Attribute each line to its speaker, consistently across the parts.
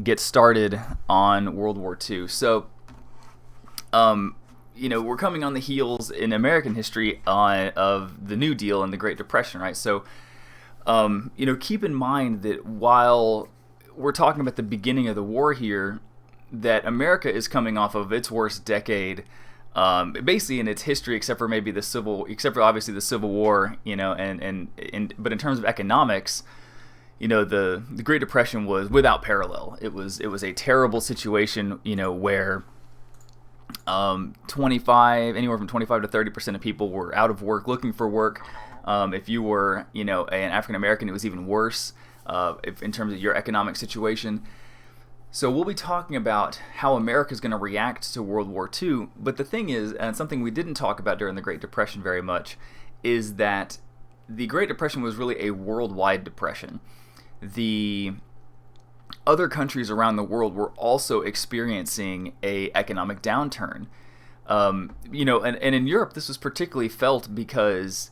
Speaker 1: get started on World War II. So, we're coming on the heels in American history of the New Deal and the Great Depression, right? So, keep in mind that while we're talking about the beginning of the war here, that America is coming off of its worst decade, basically in its history, except for obviously the Civil War, but in terms of economics, the Great Depression was without parallel. It was a terrible situation, where anywhere from 25 to 30% of people were out of work, looking for work. If you were, an African American, it was even worse in terms of your economic situation. So we'll be talking about how America is going to react to World War II. But the thing is, and something we didn't talk about during the Great Depression very much, is that the Great Depression was really a worldwide depression. The other countries around the world were also experiencing a economic downturn. And in Europe, this was particularly felt because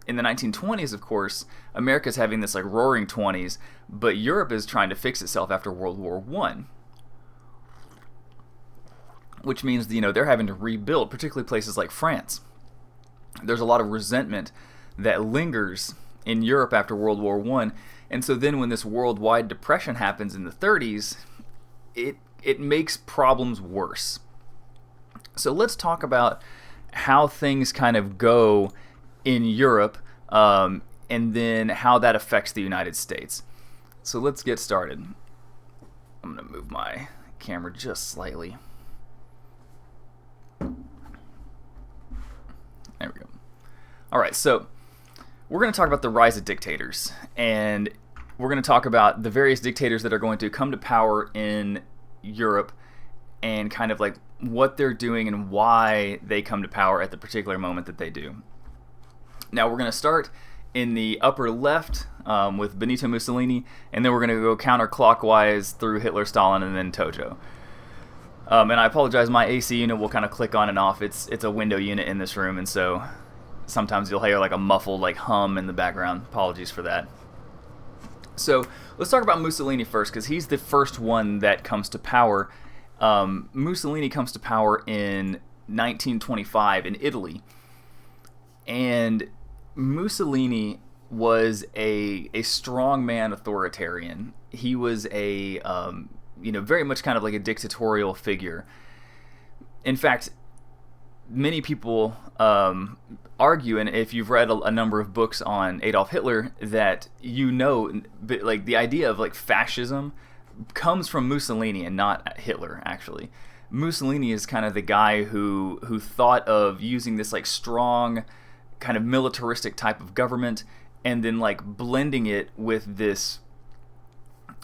Speaker 1: in the 1920s, of course, America's having this roaring 20s, but Europe is trying to fix itself after World War I, which means they're having to rebuild, particularly places like France. There's a lot of resentment that lingers in Europe after World War I, and so then when this worldwide depression happens in the 30s, it makes problems worse. So let's talk about how things kind of go in Europe, and then how that affects the United States. So let's get started. I'm going to move my camera just slightly. There we go. All right, so we're going to talk about the rise of dictators, and we're going to talk about the various dictators that are going to come to power in Europe and kind of what they're doing and why they come to power at the particular moment that they do. Now we're going to start in the upper left with Benito Mussolini, and then we're going to go counterclockwise through Hitler, Stalin, and then Tojo. And I apologize, my AC unit will kind of click on and off. It's a window unit in this room, and so sometimes you'll hear a muffled hum in the background. Apologies for that. So let's talk about Mussolini first, because he's the first one that comes to power. Mussolini comes to power in 1925 in Italy, and Mussolini was a strongman authoritarian. He was a very much kind of like a dictatorial figure. In fact, many people argue, and if you've read a number of books on Adolf Hitler, that the idea of fascism comes from Mussolini and not Hitler, actually. Mussolini is kind of the guy who thought of using this strong kind of militaristic type of government, and then blending it with this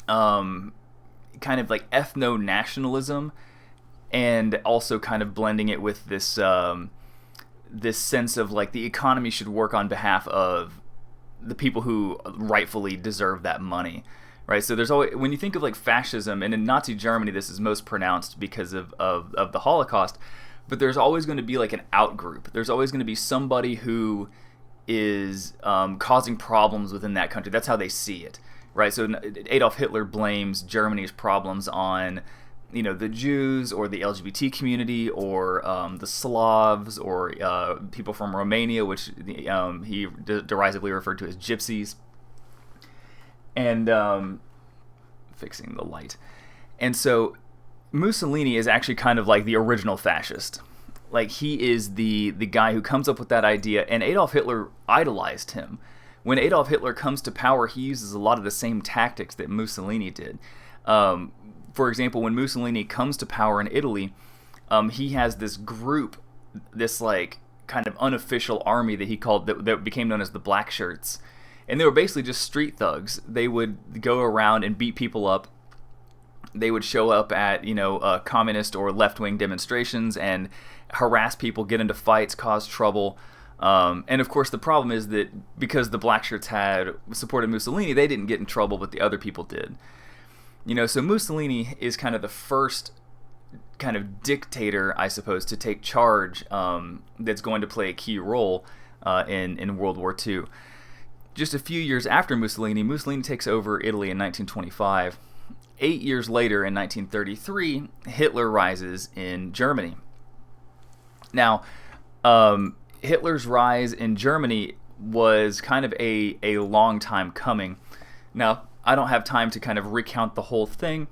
Speaker 1: kind of ethno-nationalism, and also kind of blending it with this this sense of the economy should work on behalf of the people who rightfully deserve that money, right? So there's always, when you think of fascism, and in Nazi Germany this is most pronounced because of the Holocaust, but there's always going to be an out-group. There's always going to be somebody who is causing problems within that country. That's how they see it, right? So Adolf Hitler blames Germany's problems on, the Jews or the LGBT community, or the Slavs, or people from Romania, which he derisively referred to as gypsies. And fixing the light. And so Mussolini is actually kind of the original fascist. He is the guy who comes up with that idea, and Adolf Hitler idolized him. When Adolf Hitler comes to power, he uses a lot of the same tactics that Mussolini did. For example, when Mussolini comes to power in Italy, he has this group, this kind of unofficial army that he called, that became known as the Black Shirts. And they were basically just street thugs. They would go around and beat people up. They would show up at, communist or left-wing demonstrations and harass people, get into fights, cause trouble. And of course, the problem is that because the Black Shirts had supported Mussolini, they didn't get in trouble, but the other people did. So Mussolini is kind of the first kind of dictator, I suppose, to take charge, that's going to play a key role in World War II. Just a few years after Mussolini takes over Italy in 1925, 8 years later, in 1933, Hitler rises in Germany. Now, Hitler's rise in Germany was kind of a long time coming. Now, I don't have time to kind of recount the whole thing,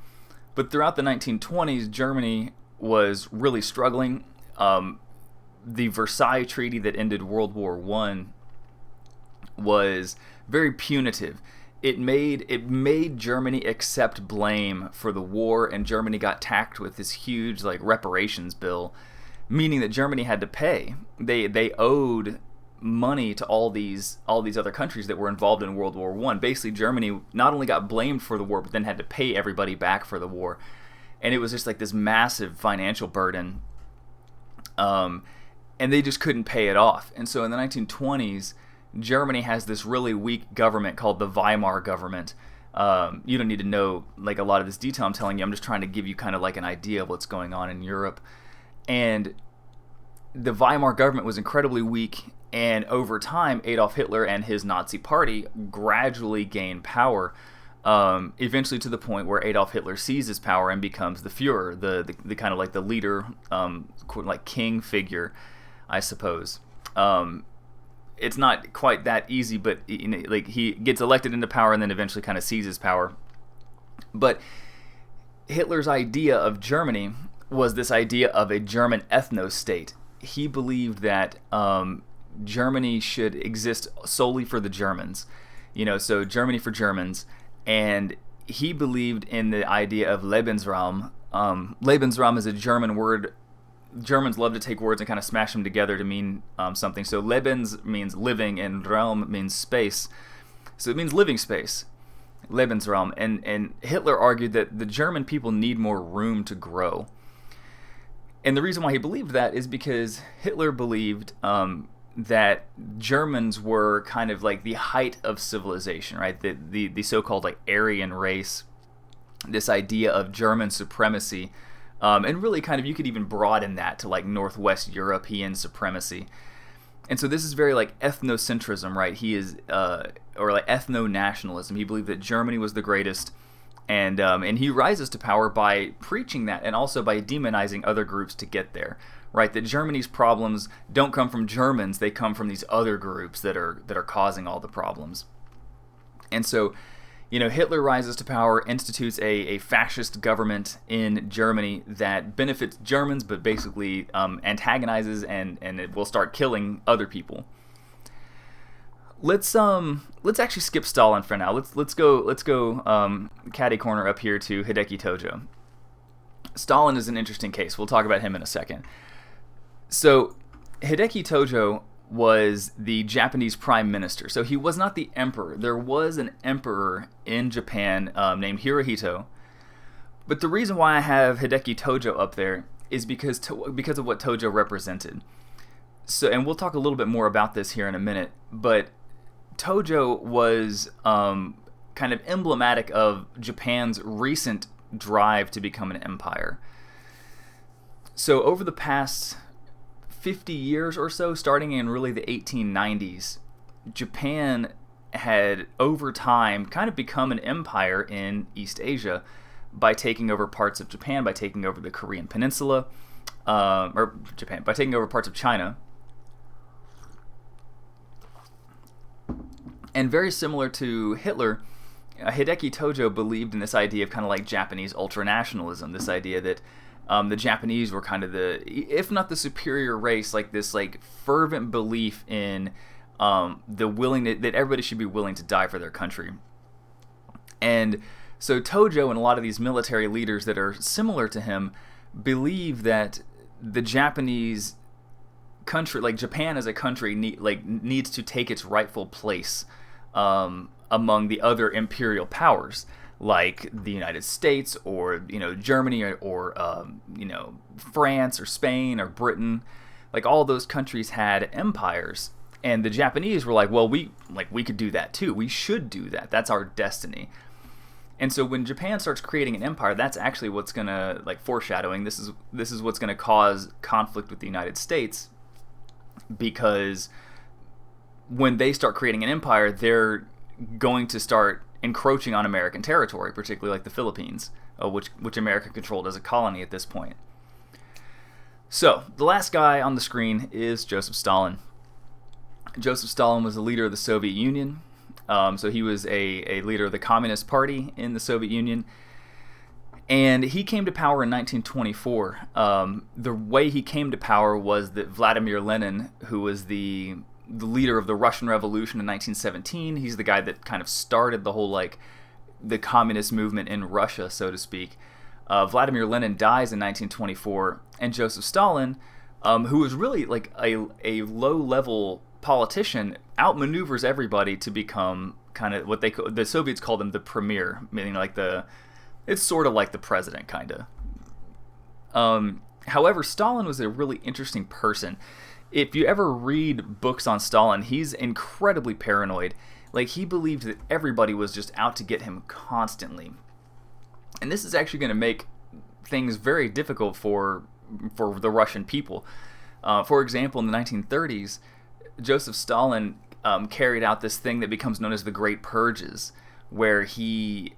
Speaker 1: but throughout the 1920s, Germany was really struggling. The Versailles Treaty that ended World War I was very punitive. It made Germany accept blame for the war, and Germany got tacked with this huge reparations bill, meaning that Germany had to pay. They owed money to all these other countries that were involved in World War I. Basically, Germany not only got blamed for the war, but then had to pay everybody back for the war, and it was just this massive financial burden. And they just couldn't pay it off. And so in the 1920s, Germany has this really weak government called the Weimar government. You don't need to know a lot of this detail I'm telling you. I'm just trying to give you kind of an idea of what's going on in Europe. And the Weimar government was incredibly weak, and over time, Adolf Hitler and his Nazi party gradually gained power, eventually to the point where Adolf Hitler seizes power and becomes the Führer, the kind of the leader, king figure, I suppose. It's not quite that easy, but he gets elected into power and then eventually kind of seizes power. But Hitler's idea of Germany was this idea of a German ethno-state. He believed that Germany should exist solely for the Germans, so Germany for Germans, and he believed in the idea of Lebensraum. Lebensraum is a German word. Germans love to take words and kind of smash them together to mean something. So Lebens means living, and Raum means space. So it means living space, Lebensraum. And Hitler argued that the German people need more room to grow. And the reason why he believed that is because Hitler believed that Germans were kind of the height of civilization, right? The so-called Aryan race, this idea of German supremacy. And really kind of, you could even broaden that to Northwest European supremacy. And so this is very ethnocentrism, right? He is, or ethno-nationalism. He believed that Germany was the greatest, and he rises to power by preaching that, and also by demonizing other groups to get there, right? That Germany's problems don't come from Germans, they come from these other groups that are causing all the problems. And so, Hitler rises to power, institutes a fascist government in Germany that benefits Germans, but basically antagonizes and it will start killing other people. Let's actually skip Stalin for now. Let's go catty corner up here to Hideki Tojo. Stalin is an interesting case. We'll talk about him in a second. So Hideki Tojo was the Japanese prime minister. So he was not the emperor. There was an emperor in Japan named Hirohito. But the reason why I have Hideki Tojo up there is because of what Tojo represented. So, and we'll talk a little bit more about this here in a minute, but Tojo was kind of emblematic of Japan's recent drive to become an empire. So over the past 50 years or so, starting in really the 1890s, Japan had over time kind of become an empire in East Asia by taking over parts of Japan, by taking over the Korean Peninsula, by taking over parts of China. And very similar to Hitler, Hideki Tojo believed in this idea of kind of Japanese ultranationalism, this idea that the Japanese were kind of if not the superior race, this fervent belief in that everybody should be willing to die for their country. And so Tojo and a lot of these military leaders that are similar to him believe that the Japanese country, Japan as a country, needs to take its rightful place among the other imperial powers, like the United States or Germany or France or Spain or Britain. All those countries had empires, and the Japanese were well, we could do that too. We should do that. That's our destiny. And so when Japan starts creating an empire, that's actually what's gonna foreshadowing. This is what's gonna cause conflict with the United States, because when they start creating an empire, they're going to start encroaching on American territory, particularly like the Philippines, which America controlled as a colony at this point. So the last guy on the screen is Joseph Stalin. Joseph Stalin was the leader of the Soviet Union. So he was a leader of the Communist Party in the Soviet Union. And he came to power in 1924. The way he came to power was that Vladimir Lenin, who was the leader of the Russian Revolution in 1917, he's the guy that kind of started the whole, the communist movement in Russia, so to speak. Vladimir Lenin dies in 1924, and Joseph Stalin, who was really a low-level politician, outmaneuvers everybody to become kind of what the Soviets called him the premier, meaning it's sort of like the president, kind of. However, Stalin was a really interesting person. If you ever read books on Stalin, he's incredibly paranoid. He believed that everybody was just out to get him constantly. And this is actually going to make things very difficult for the Russian people. For example, in the 1930s, Joseph Stalin carried out this thing that becomes known as the Great Purges, where he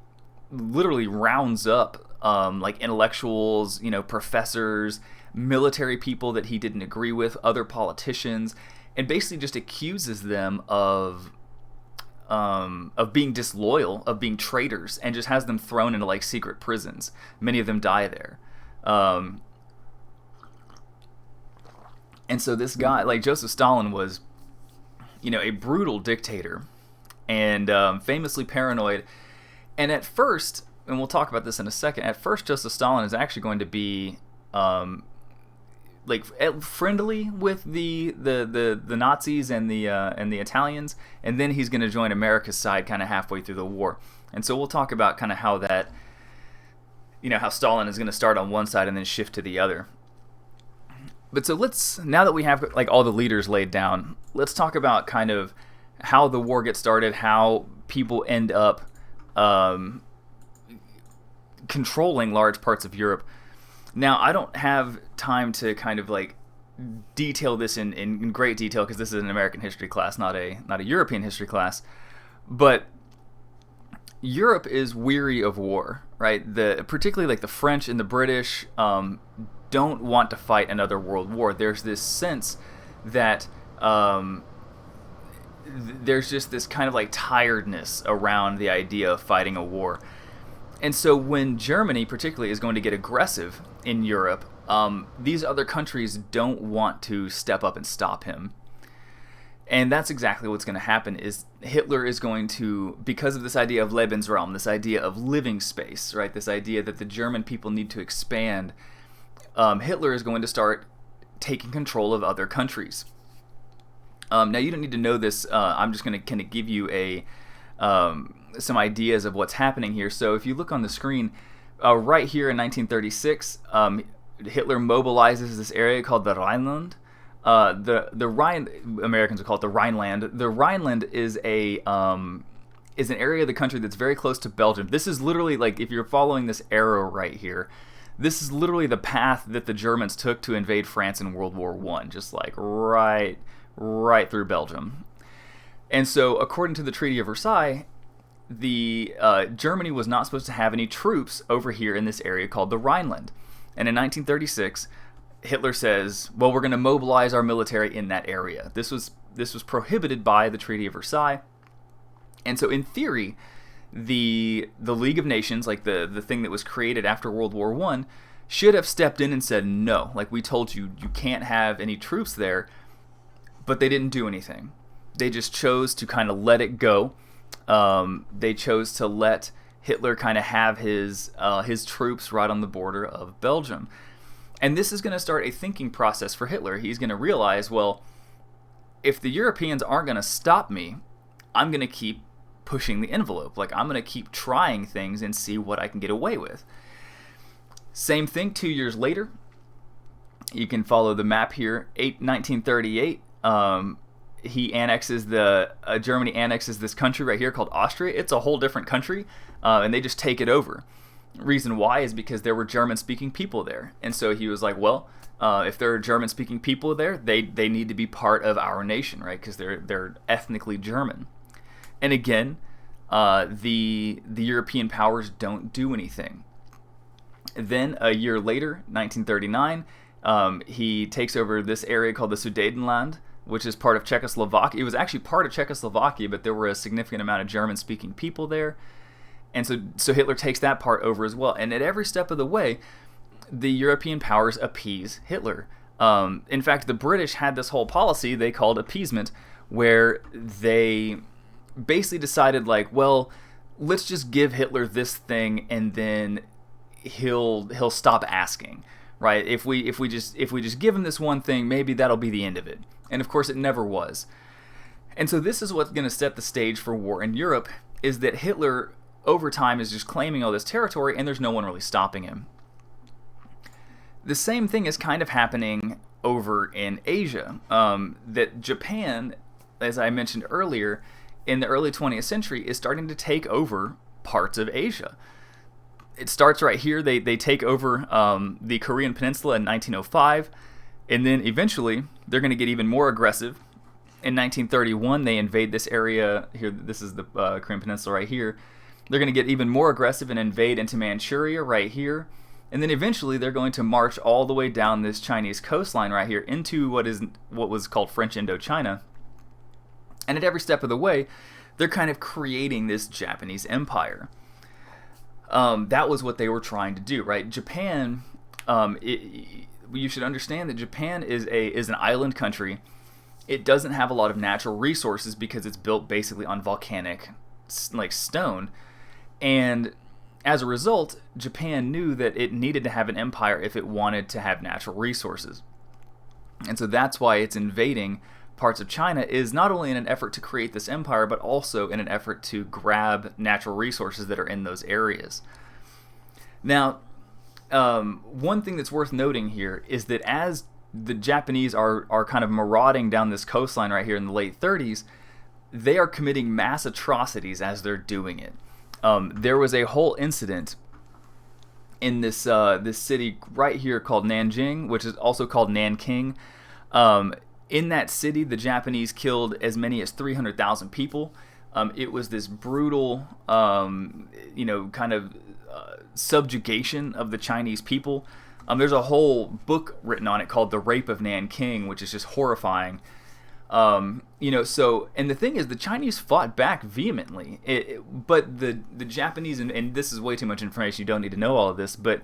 Speaker 1: literally rounds up intellectuals, professors, military people that he didn't agree with, other politicians, and basically just accuses them of being disloyal, of being traitors, and just has them thrown into secret prisons. Many of them die there. And so this guy, Joseph Stalin, was, a brutal dictator and famously paranoid. And at first, and we'll talk about this in a second, at first Joseph Stalin is actually going to be friendly with the Nazis and the Italians, and then he's going to join America's side kind of halfway through the war. And so we'll talk about kind of how that, how Stalin is going to start on one side and then shift to the other. But so now that we have all the leaders laid down, let's talk about kind of how the war gets started, how people end up controlling large parts of Europe. Now, I don't have time to kind of detail this in great detail, because this is an American history class, not a European history class. But Europe is weary of war, right? Particularly the French and the British don't want to fight another world war. There's this sense that there's just this kind of tiredness around the idea of fighting a war. And so when Germany particularly is going to get aggressive in Europe, these other countries don't want to step up and stop him. And that's exactly what's going to happen. Is Hitler is going to, because of this idea of Lebensraum, this idea of living space, right? This idea that the German people need to expand, Hitler is going to start taking control of other countries. Now, you don't need to know this. I'm just going to kind of give you some ideas of what's happening here. So if you look on the screen, right here in 1936, Hitler mobilizes this area called the Rhineland. The Rhine, Americans would call it the Rhineland. The Rhineland is an area of the country that's very close to Belgium. This is literally, if you're following this arrow right here, this is literally the path that the Germans took to invade France in World War I, just right through Belgium. And so, according to the Treaty of Versailles, Germany was not supposed to have any troops over here in this area called the Rhineland. And in 1936, Hitler says, well, we're going to mobilize our military in that area. This was prohibited by the Treaty of Versailles. And so, in theory, the League of Nations, the thing that was created after World War I, should have stepped in and said, no, we told you, you can't have any troops there. But they didn't do anything. They just chose to kind of let it go. They chose to let Hitler kind of have his troops right on the border of Belgium. And this is going to start a thinking process for Hitler. He's going to realize, well, if the Europeans aren't going to stop me, I'm going to keep pushing the envelope. I'm going to keep trying things and see what I can get away with. Same thing 2 years later. You can follow the map here. 1938. Germany annexes this country right here called Austria. It's a whole different country, and they just take it over. Reason why is because there were German-speaking people there. And so he was like, well, if there are German-speaking people there, they need to be part of our nation, right? Because they're ethnically German. And again, the European powers don't do anything. Then a year later, 1939, he takes over this area called the Sudetenland, which is part of Czechoslovakia. It was actually part of Czechoslovakia, but there were a significant amount of German-speaking people there. And so Hitler takes that part over as well. And at every step of the way, the European powers appease Hitler. In fact, the British had this whole policy they called appeasement, where they basically decided, like, well, let's just give Hitler this thing, and then he'll stop asking, right? If we just give him this one thing, maybe that'll be the end of it. And of course, it never was. And so this is what's going to set the stage for war in Europe, is that Hitler over time is just claiming all this territory, and there's no one really stopping him. The same thing is kind of happening over in Asia. That Japan, as I mentioned earlier, in the early 20th century, is starting to take over parts of Asia. It starts right here. They take over the Korean Peninsula in 1905, and then eventually they're going to get even more aggressive. In 1931, they invade this area here. This is the Korean Peninsula right here. They're going to get even more aggressive and invade into Manchuria right here. And then eventually they're going to march all the way down this Chinese coastline right here into what was called French Indochina. And at every step of the way, they're kind of creating this Japanese empire. That was what they were trying to do, right? Japan, you should understand that Japan is an island country. It doesn't have a lot of natural resources because it's built basically on volcanic, like, stone. And as a result, Japan knew that it needed to have an empire if it wanted to have natural resources. And so that's why it's invading parts of China, is not only in an effort to create this empire, but also in an effort to grab natural resources that are in those areas. Now, one thing that's worth noting here is that as the Japanese are kind of marauding down this coastline right here in the late 30s, they are committing mass atrocities as they're doing it. There was a whole incident in this city right here called Nanjing, which is also called Nanking. In that city, the Japanese killed as many as 300,000 people. It was this brutal, kind of subjugation of the Chinese people. There's a whole book written on it called The Rape of Nanking, which is just horrifying. And the thing is, the Chinese fought back vehemently, but the Japanese, and this is way too much information, you don't need to know all of this, but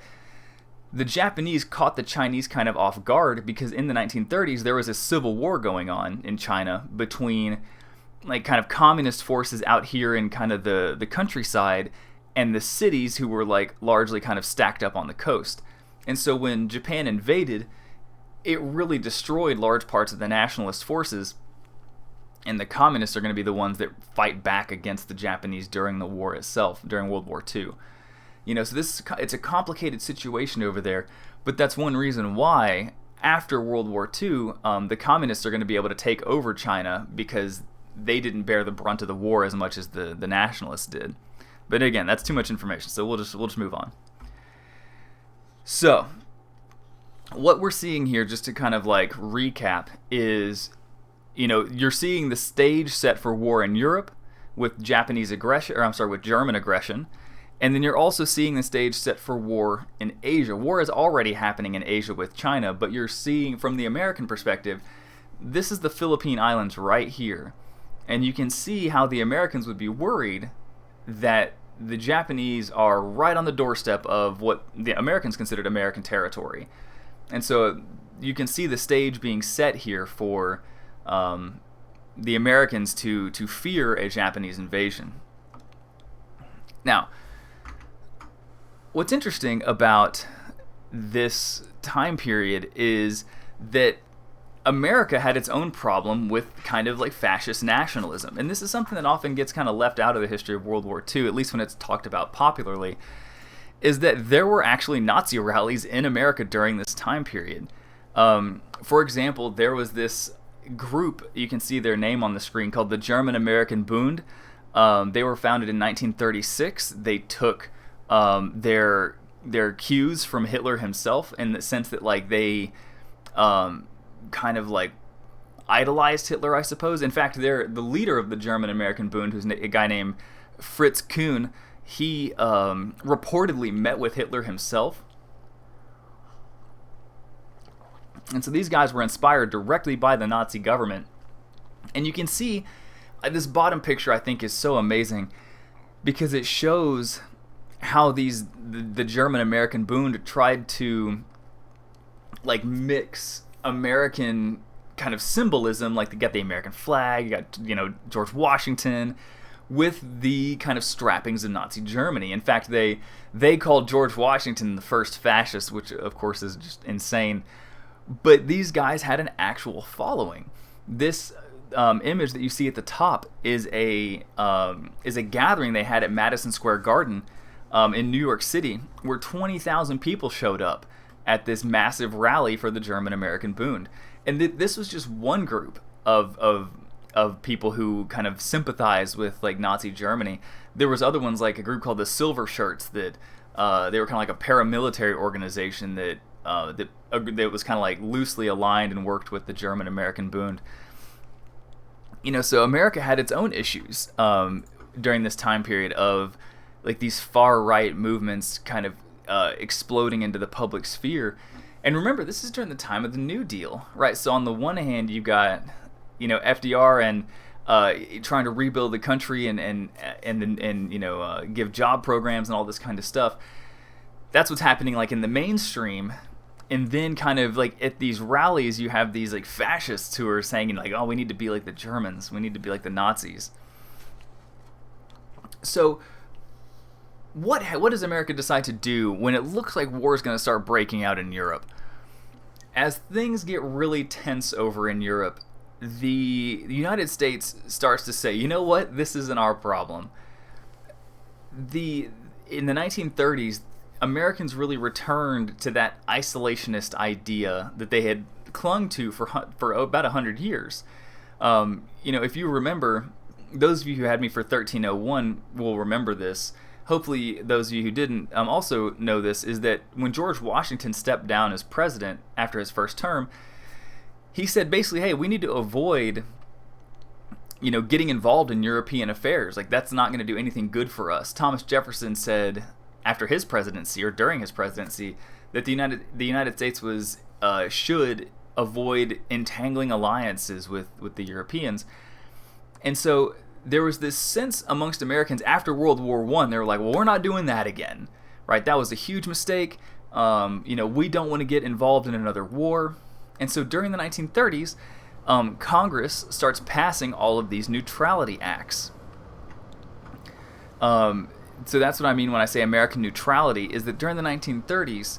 Speaker 1: the Japanese caught the Chinese kind of off guard, because in the 1930s there was a civil war going on in China between, like, kind of communist forces out here in kind of the countryside, and the cities who were, like, largely kind of stacked up on the coast. And so when Japan invaded, it really destroyed large parts of the nationalist forces, and the communists are going to be the ones that fight back against the Japanese during the war itself, during World War II. So it's a complicated situation over there, but that's one reason why after World War II, the communists are going to be able to take over China, because they didn't bear the brunt of the war as much as the nationalists did. But again, that's too much information, so we'll just move on. So, what we're seeing here, just to kind of like recap, is, you're seeing the stage set for war in Europe with with German aggression, and then you're also seeing the stage set for war in Asia. War is already happening in Asia with China, but you're seeing, from the American perspective, this is the Philippine Islands right here, and you can see how the Americans would be worried that the Japanese are right on the doorstep of what the Americans considered American territory. And so you can see the stage being set here for the Americans to fear a Japanese invasion. Now, what's interesting about this time period is that America had its own problem with kind of like fascist nationalism. And this is something that often gets kind of left out of the history of World War II, at least when it's talked about popularly, is that there were actually Nazi rallies in America during this time period. For example, there was this group, you can see their name on the screen, called the German American Bund. They were founded in 1936. They took their cues from Hitler himself, in the sense that, like, they kind of like idolized Hitler, I suppose. In fact, the leader of the German American Bund, who's a guy named Fritz Kuhn, he reportedly met with Hitler himself. And so these guys were inspired directly by the Nazi government. And you can see this bottom picture, I think, is so amazing because it shows how the German-American Bund tried to like mix American kind of symbolism, like you got the American flag, you got, you know, George Washington, with the kind of strappings of Nazi Germany. In fact, they called George Washington the first fascist, which of course is just insane. But these guys had an actual following. This image that you see at the top is a gathering they had at Madison Square Garden in New York City, where 20,000 people showed up at this massive rally for the German-American Bund. And this was just one group of people who kind of sympathized with like Nazi Germany. There was other ones, like a group called the Silver Shirts, that they were kind of like a paramilitary organization that was kind of like loosely aligned and worked with the German-American Bund. You know, so America had its own issues during this time period of like these far-right movements kind of exploding into the public sphere. And remember, this is during the time of the New Deal, right? So on the one hand, you got, you know, FDR and trying to rebuild the country and you know, give job programs and all this kind of stuff. That's what's happening like in the mainstream. And then kind of like at these rallies, you have these like fascists who are saying like, oh, we need to be like the Germans. We need to be like the Nazis. So what does America decide to do when it looks like war is going to start breaking out in Europe? As things get really tense over in Europe, the United States starts to say, you know what, this isn't our problem. In the 1930s, Americans really returned to that isolationist idea that they had clung to for about 100 years. You know, if you remember, those of you who had me for 1301 will remember this. Hopefully those of you who didn't also know this, is that when George Washington stepped down as president after his first term, he said basically, hey, we need to avoid, you know, getting involved in European affairs. Like, that's not going to do anything good for us. Thomas Jefferson said after his presidency, or during his presidency, that the United States should avoid entangling alliances with the Europeans. And so there was this sense amongst Americans after World War I, they were like, well, we're not doing that again, right? That was a huge mistake. You know, we don't want to get involved in another war. And so during the 1930s, Congress starts passing all of these neutrality acts. So that's what I mean when I say American neutrality, is that during the 1930s,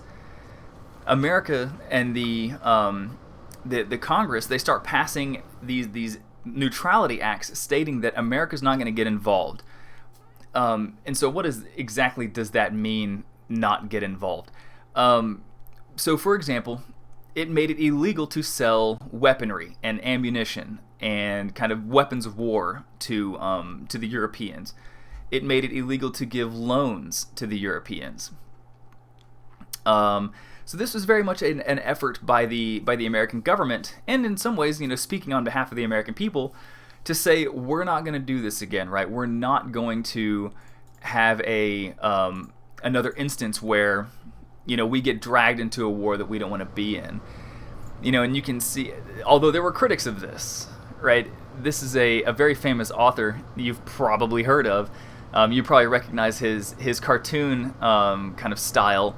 Speaker 1: America and the Congress, they start passing these neutrality acts stating that America's not going to get involved. And so what exactly does that mean, not get involved? So for example, it made it illegal to sell weaponry and ammunition and kind of weapons of war to the Europeans. It made it illegal to give loans to the Europeans. So this was very much an effort by the American government, and in some ways, you know, speaking on behalf of the American people, to say we're not going to do this again, right? We're not going to have another instance where, you know, we get dragged into a war that we don't want to be in. You know, and you can see, although there were critics of this, right? This is a very famous author you've probably heard of. You probably recognize his cartoon kind of style.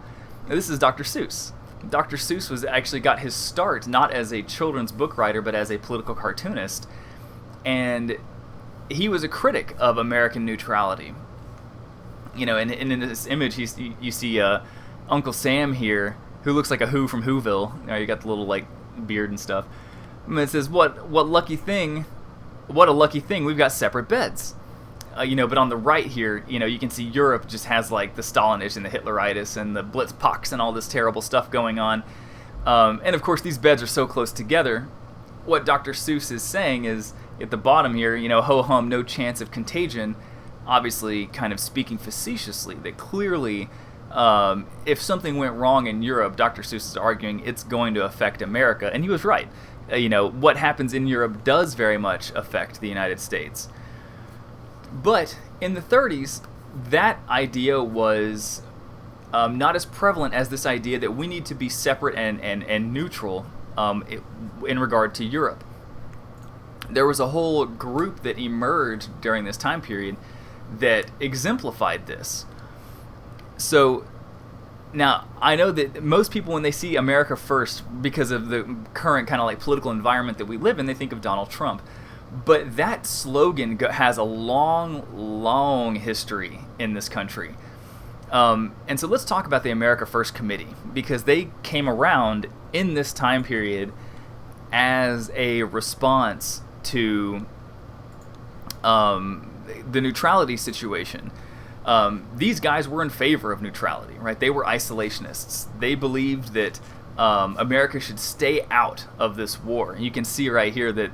Speaker 1: This is Dr. Seuss. Dr. Seuss actually got his start not as a children's book writer, but as a political cartoonist. And he was a critic of American neutrality. You know, and in this image, you see Uncle Sam here, who looks like a Who from Whoville. You know, you got the little like beard and stuff. And it says, what a lucky thing, we've got separate beds. You know, but on the right here, you know, you can see Europe just has like the Stalinists and the Hitleritis and the Blitzpox and all this terrible stuff going on. And of course, these beds are so close together. What Dr. Seuss is saying is, at the bottom here, you know, ho-hum, no chance of contagion, obviously kind of speaking facetiously, that clearly, if something went wrong in Europe, Dr. Seuss is arguing it's going to affect America. And he was right. You know, what happens in Europe does very much affect the United States. But In the 30s, that idea was not as prevalent as this idea that we need to be separate and neutral in regard to Europe. There was a whole group that emerged during this time period that exemplified this. So now, I know that most people, when they see America First, because of the current kind of like political environment that we live in, they think of Donald Trump. But that slogan has a long, long history in this country. And so let's talk about the America First Committee, because they came around in this time period as a response to the neutrality situation. These guys were in favor of neutrality, right? They were isolationists. They believed that America should stay out of this war. You can see right here that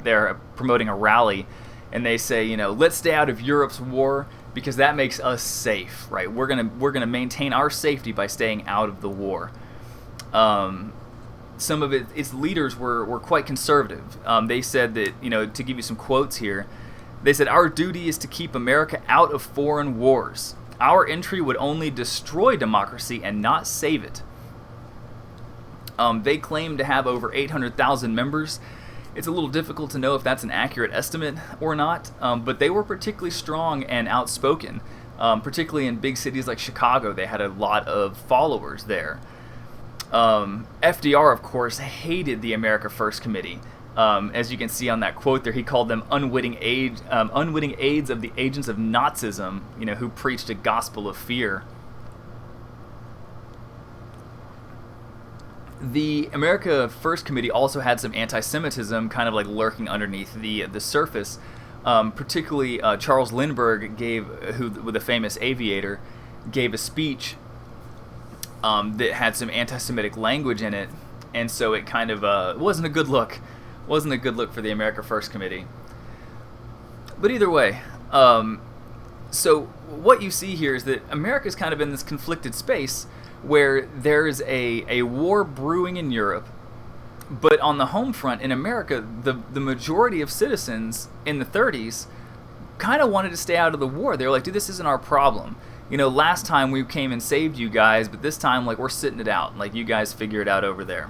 Speaker 1: they're promoting a rally, and they say, you know, let's stay out of Europe's war because that makes us safe, right? We're gonna maintain our safety by staying out of the war. Some of its leaders were quite conservative. They said that, you know, to give you some quotes here, they said, "Our duty is to keep America out of foreign wars. Our entry would only destroy democracy and not save it." They claim to have over 800,000 members. It's a little difficult to know if that's an accurate estimate or not, but they were particularly strong and outspoken, particularly in big cities like Chicago. They had a lot of followers there. FDR, of course, hated the America First Committee. As you can see on that quote there, he called them unwitting aids of the agents of Nazism, you know, who preached a gospel of fear. The America First Committee also had some anti-Semitism kind of like lurking underneath the surface. Particularly Charles Lindbergh who the famous aviator, gave a speech that had some anti-Semitic language in it, and so it kind of wasn't a good look. Wasn't a good look for the America First Committee. But either way, so what you see here is that America's kind of in this conflicted space where there's a war brewing in Europe, but on the home front in America, the majority of citizens in the 30s kind of wanted to stay out of the war. They were like, dude, this isn't our problem. You know, last time we came and saved you guys, but this time, like, we're sitting it out. Like, you guys figure it out over there.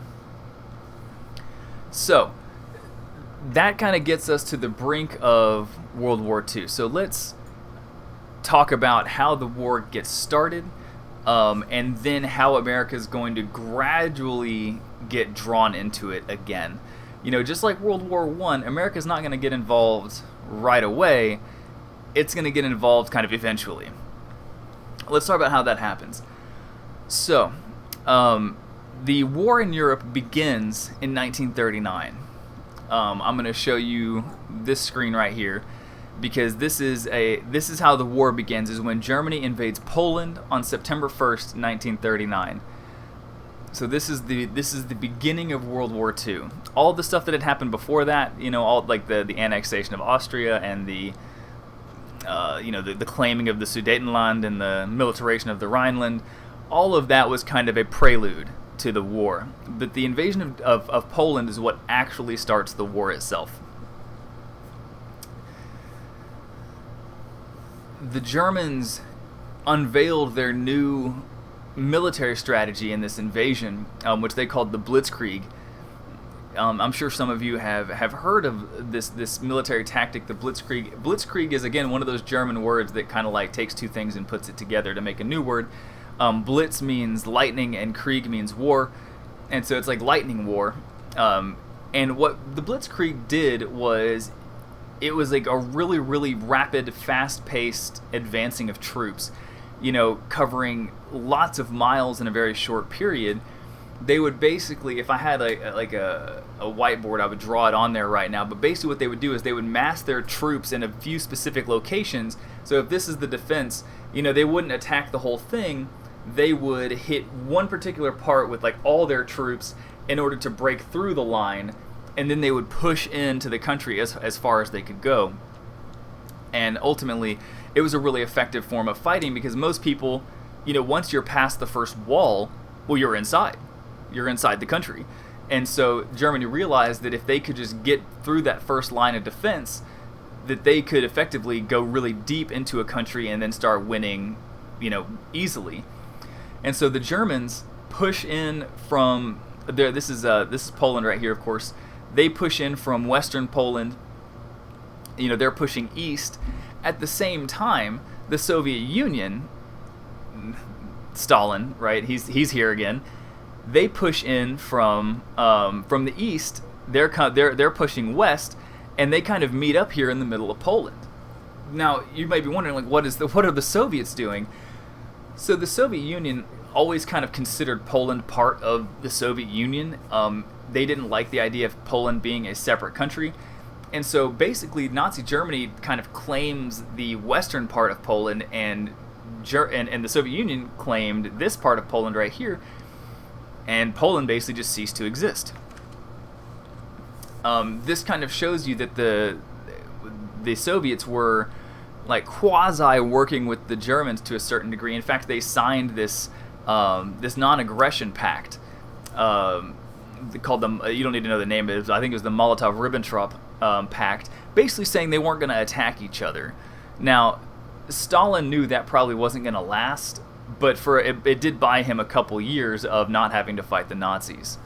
Speaker 1: So that kind of gets us to the brink of World War II. So let's talk about how the war gets started, and then how America is going to gradually get drawn into it again. You know, just like World War I, America's not going to get involved right away. It's going to get involved kind of eventually. Let's talk about how that happens. So, the war in Europe begins in 1939. I'm going to show you this screen right here, because this is how the war begins. Is when Germany invades Poland on September 1st, 1939. So this is the beginning of World War II. All the stuff that had happened before that, you know, all like the annexation of Austria and the claiming of the Sudetenland and the militarization of the Rhineland, all of that was kind of a prelude to the war. But the invasion of Poland is what actually starts the war itself. The Germans unveiled their new military strategy in this invasion, which they called the Blitzkrieg. I'm sure some of you have heard of this military tactic, the Blitzkrieg. Blitzkrieg is, again, one of those German words that kind of like takes two things and puts it together to make a new word. Blitz means lightning and Krieg means war, and so it's like lightning war. And what the Blitzkrieg did was, it was like a really, really rapid, fast-paced advancing of troops, you know, covering lots of miles in a very short period. They would basically, if I had a whiteboard, I would draw it on there right now, but basically what they would do is they would mass their troops in a few specific locations. So if this is the defense, you know, they wouldn't attack the whole thing. They would hit one particular part with like all their troops in order to break through the line, and then they would push into the country as far as they could go. And ultimately, it was a really effective form of fighting, because most people, you know, once you're past the first wall, well, you're inside. You're inside the country. And so Germany realized that if they could just get through that first line of defense, that they could effectively go really deep into a country and then start winning, easily. And so the Germans push in from there. This is Poland right here, of course. They push in from Western Poland. They're pushing east. At the same time, the Soviet Union, Stalin, right? He's here again. They push in from the east. They're pushing west, and they kind of meet up here in the middle of Poland. Now you might be wondering, like, what are the Soviets doing? So the Soviet Union always kind of considered Poland part of the Soviet Union. They didn't like the idea of Poland being a separate country. And so basically Nazi Germany kind of claims the western part of Poland, and the Soviet Union claimed this part of Poland right here, and Poland basically just ceased to exist. This kind of shows you that the Soviets were like quasi working with the Germans to a certain degree. In fact, they signed this non-aggression pact called you don't need to know the name of it. I think it was the Molotov-Ribbentrop pact, basically saying they weren't going to attack each other. Now, Stalin knew that probably wasn't going to last, but it did buy him a couple years of not having to fight the Nazis.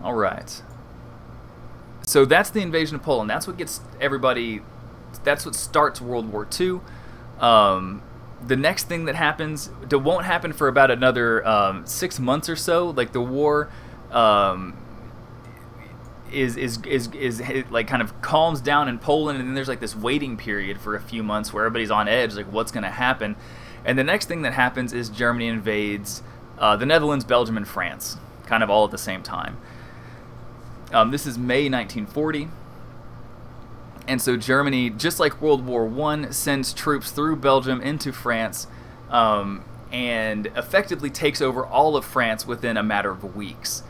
Speaker 1: All right. So that's the invasion of Poland. That's what gets everybody. That's what starts World War II. The next thing that happens, it won't happen for about another 6 months or so. Like the war is like kind of calms down in Poland, and then there's like this waiting period for a few months where everybody's on edge, like what's going to happen. And the next thing that happens is Germany invades the Netherlands, Belgium, and France, kind of all at the same time. This is May 1940. And so Germany, just like World War I, sends troops through Belgium into France and effectively takes over all of France within a matter of weeks.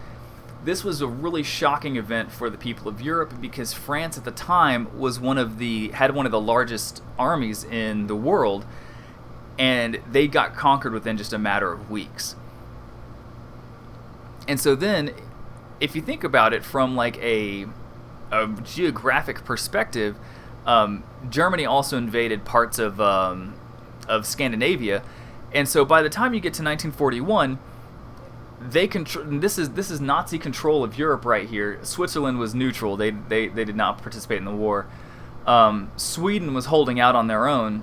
Speaker 1: This was a really shocking event for the people of Europe because France at the time had one of the largest armies in the world, and they got conquered within just a matter of weeks. And so then, if you think about it from like a geographic perspective, Germany also invaded parts of Scandinavia, and so by the time you get to 1941, this is Nazi control of Europe right here. Switzerland was neutral; they did not participate in the war. Sweden was holding out on their own,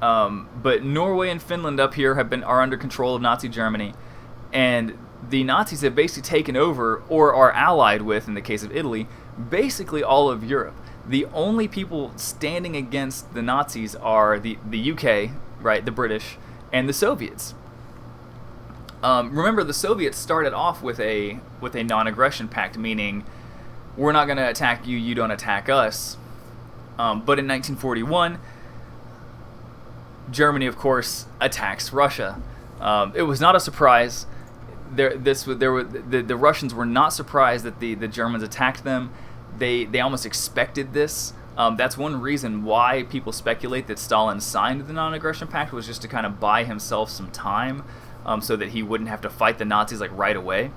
Speaker 1: but Norway and Finland up here are under control of Nazi Germany, and the Nazis have basically taken over, or are allied with, in the case of Italy, basically all of Europe. The only people standing against the Nazis are the UK, right, the British, and the Soviets. Remember, the Soviets started off with a non-aggression pact, meaning we're not going to attack you, you don't attack us. But in 1941, Germany, of course, attacks Russia. It was not a surprise. The Russians were not surprised that the Germans attacked them. They almost expected this. That's one reason why people speculate that Stalin signed the non-aggression pact, was just to kind of buy himself some time, so that he wouldn't have to fight the Nazis like right away.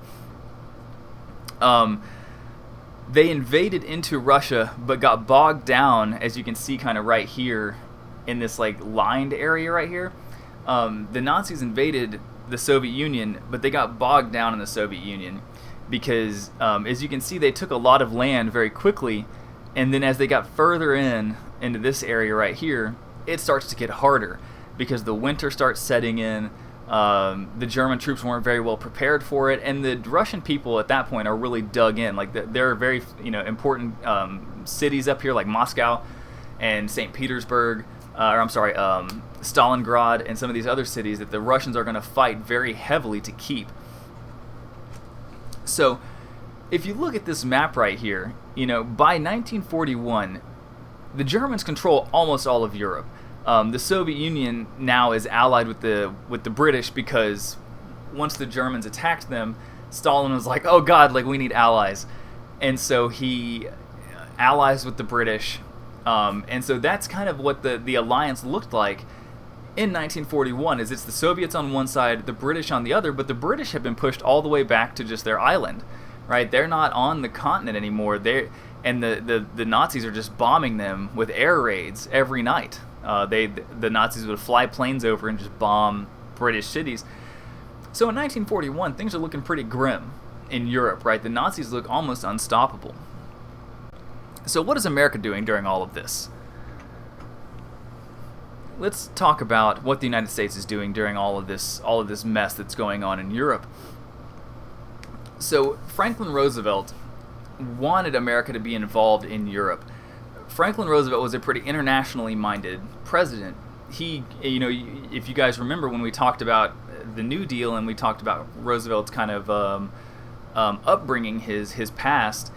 Speaker 1: They invaded into Russia, but got bogged down, as you can see kind of right here in this like lined area right here. The Nazis invaded the Soviet Union, but they got bogged down in the Soviet Union because, as you can see, they took a lot of land very quickly, and then as they got further into this area right here, it starts to get harder because the winter starts setting in. The German troops weren't very well prepared for it, and the Russian people at that point are really dug in. Like there are very important cities up here like Moscow and St. Petersburg, Stalingrad, and some of these other cities that the Russians are going to fight very heavily to keep. So, if you look at this map right here, by 1941, the Germans control almost all of Europe. The Soviet Union now is allied with the British because once the Germans attacked them, Stalin was like, "Oh God, like we need allies," and so he allies with the British. And so that's kind of what the alliance looked like in 1941. Is it's the Soviets on one side, the British on the other, but the British have been pushed all the way back to just their island, right? They're not on the continent anymore. and the Nazis are just bombing them with air raids every night. The Nazis would fly planes over and just bomb British cities. So in 1941, things are looking pretty grim in Europe, right? The Nazis look almost unstoppable. So what is America doing during all of this? Let's talk about what the United States is doing during all of this mess that's going on in Europe. So Franklin Roosevelt wanted America to be involved in Europe. Franklin Roosevelt was a pretty internationally minded president. He, if you guys remember when we talked about the New Deal and we talked about Roosevelt's kind of upbringing, his past,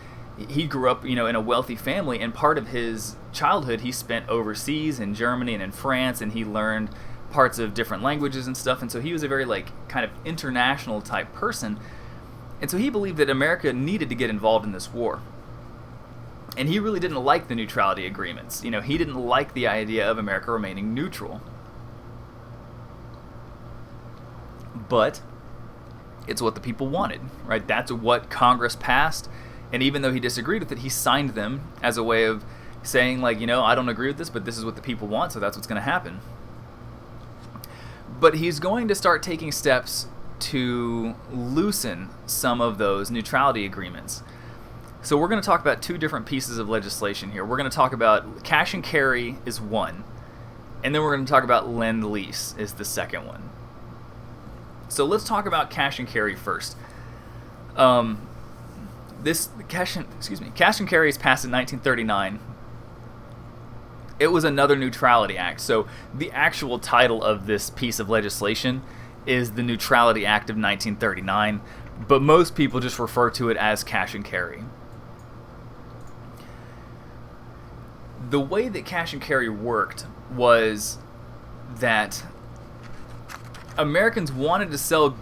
Speaker 1: he grew up, in a wealthy family, and part of his childhood he spent overseas in Germany and in France, and he learned parts of different languages and stuff, and so he was a very kind of international type person, and so he believed that America needed to get involved in this war. And he really didn't like the neutrality agreements. He didn't like the idea of America remaining neutral. But it's what the people wanted, right? That's what Congress passed. And even though he disagreed with it, he signed them as a way of saying, I don't agree with this, but this is what the people want, so that's what's going to happen. But he's going to start taking steps to loosen some of those neutrality agreements. So we're going to talk about two different pieces of legislation here. We're going to talk about cash and carry is one, and then we're going to talk about lend-lease is the second one. So let's talk about cash and carry first. Cash and carry is passed in 1939. It was another neutrality act. So the actual title of this piece of legislation is the Neutrality Act of 1939, but most people just refer to it as cash and carry. The way that cash and carry worked was that Americans wanted to sell,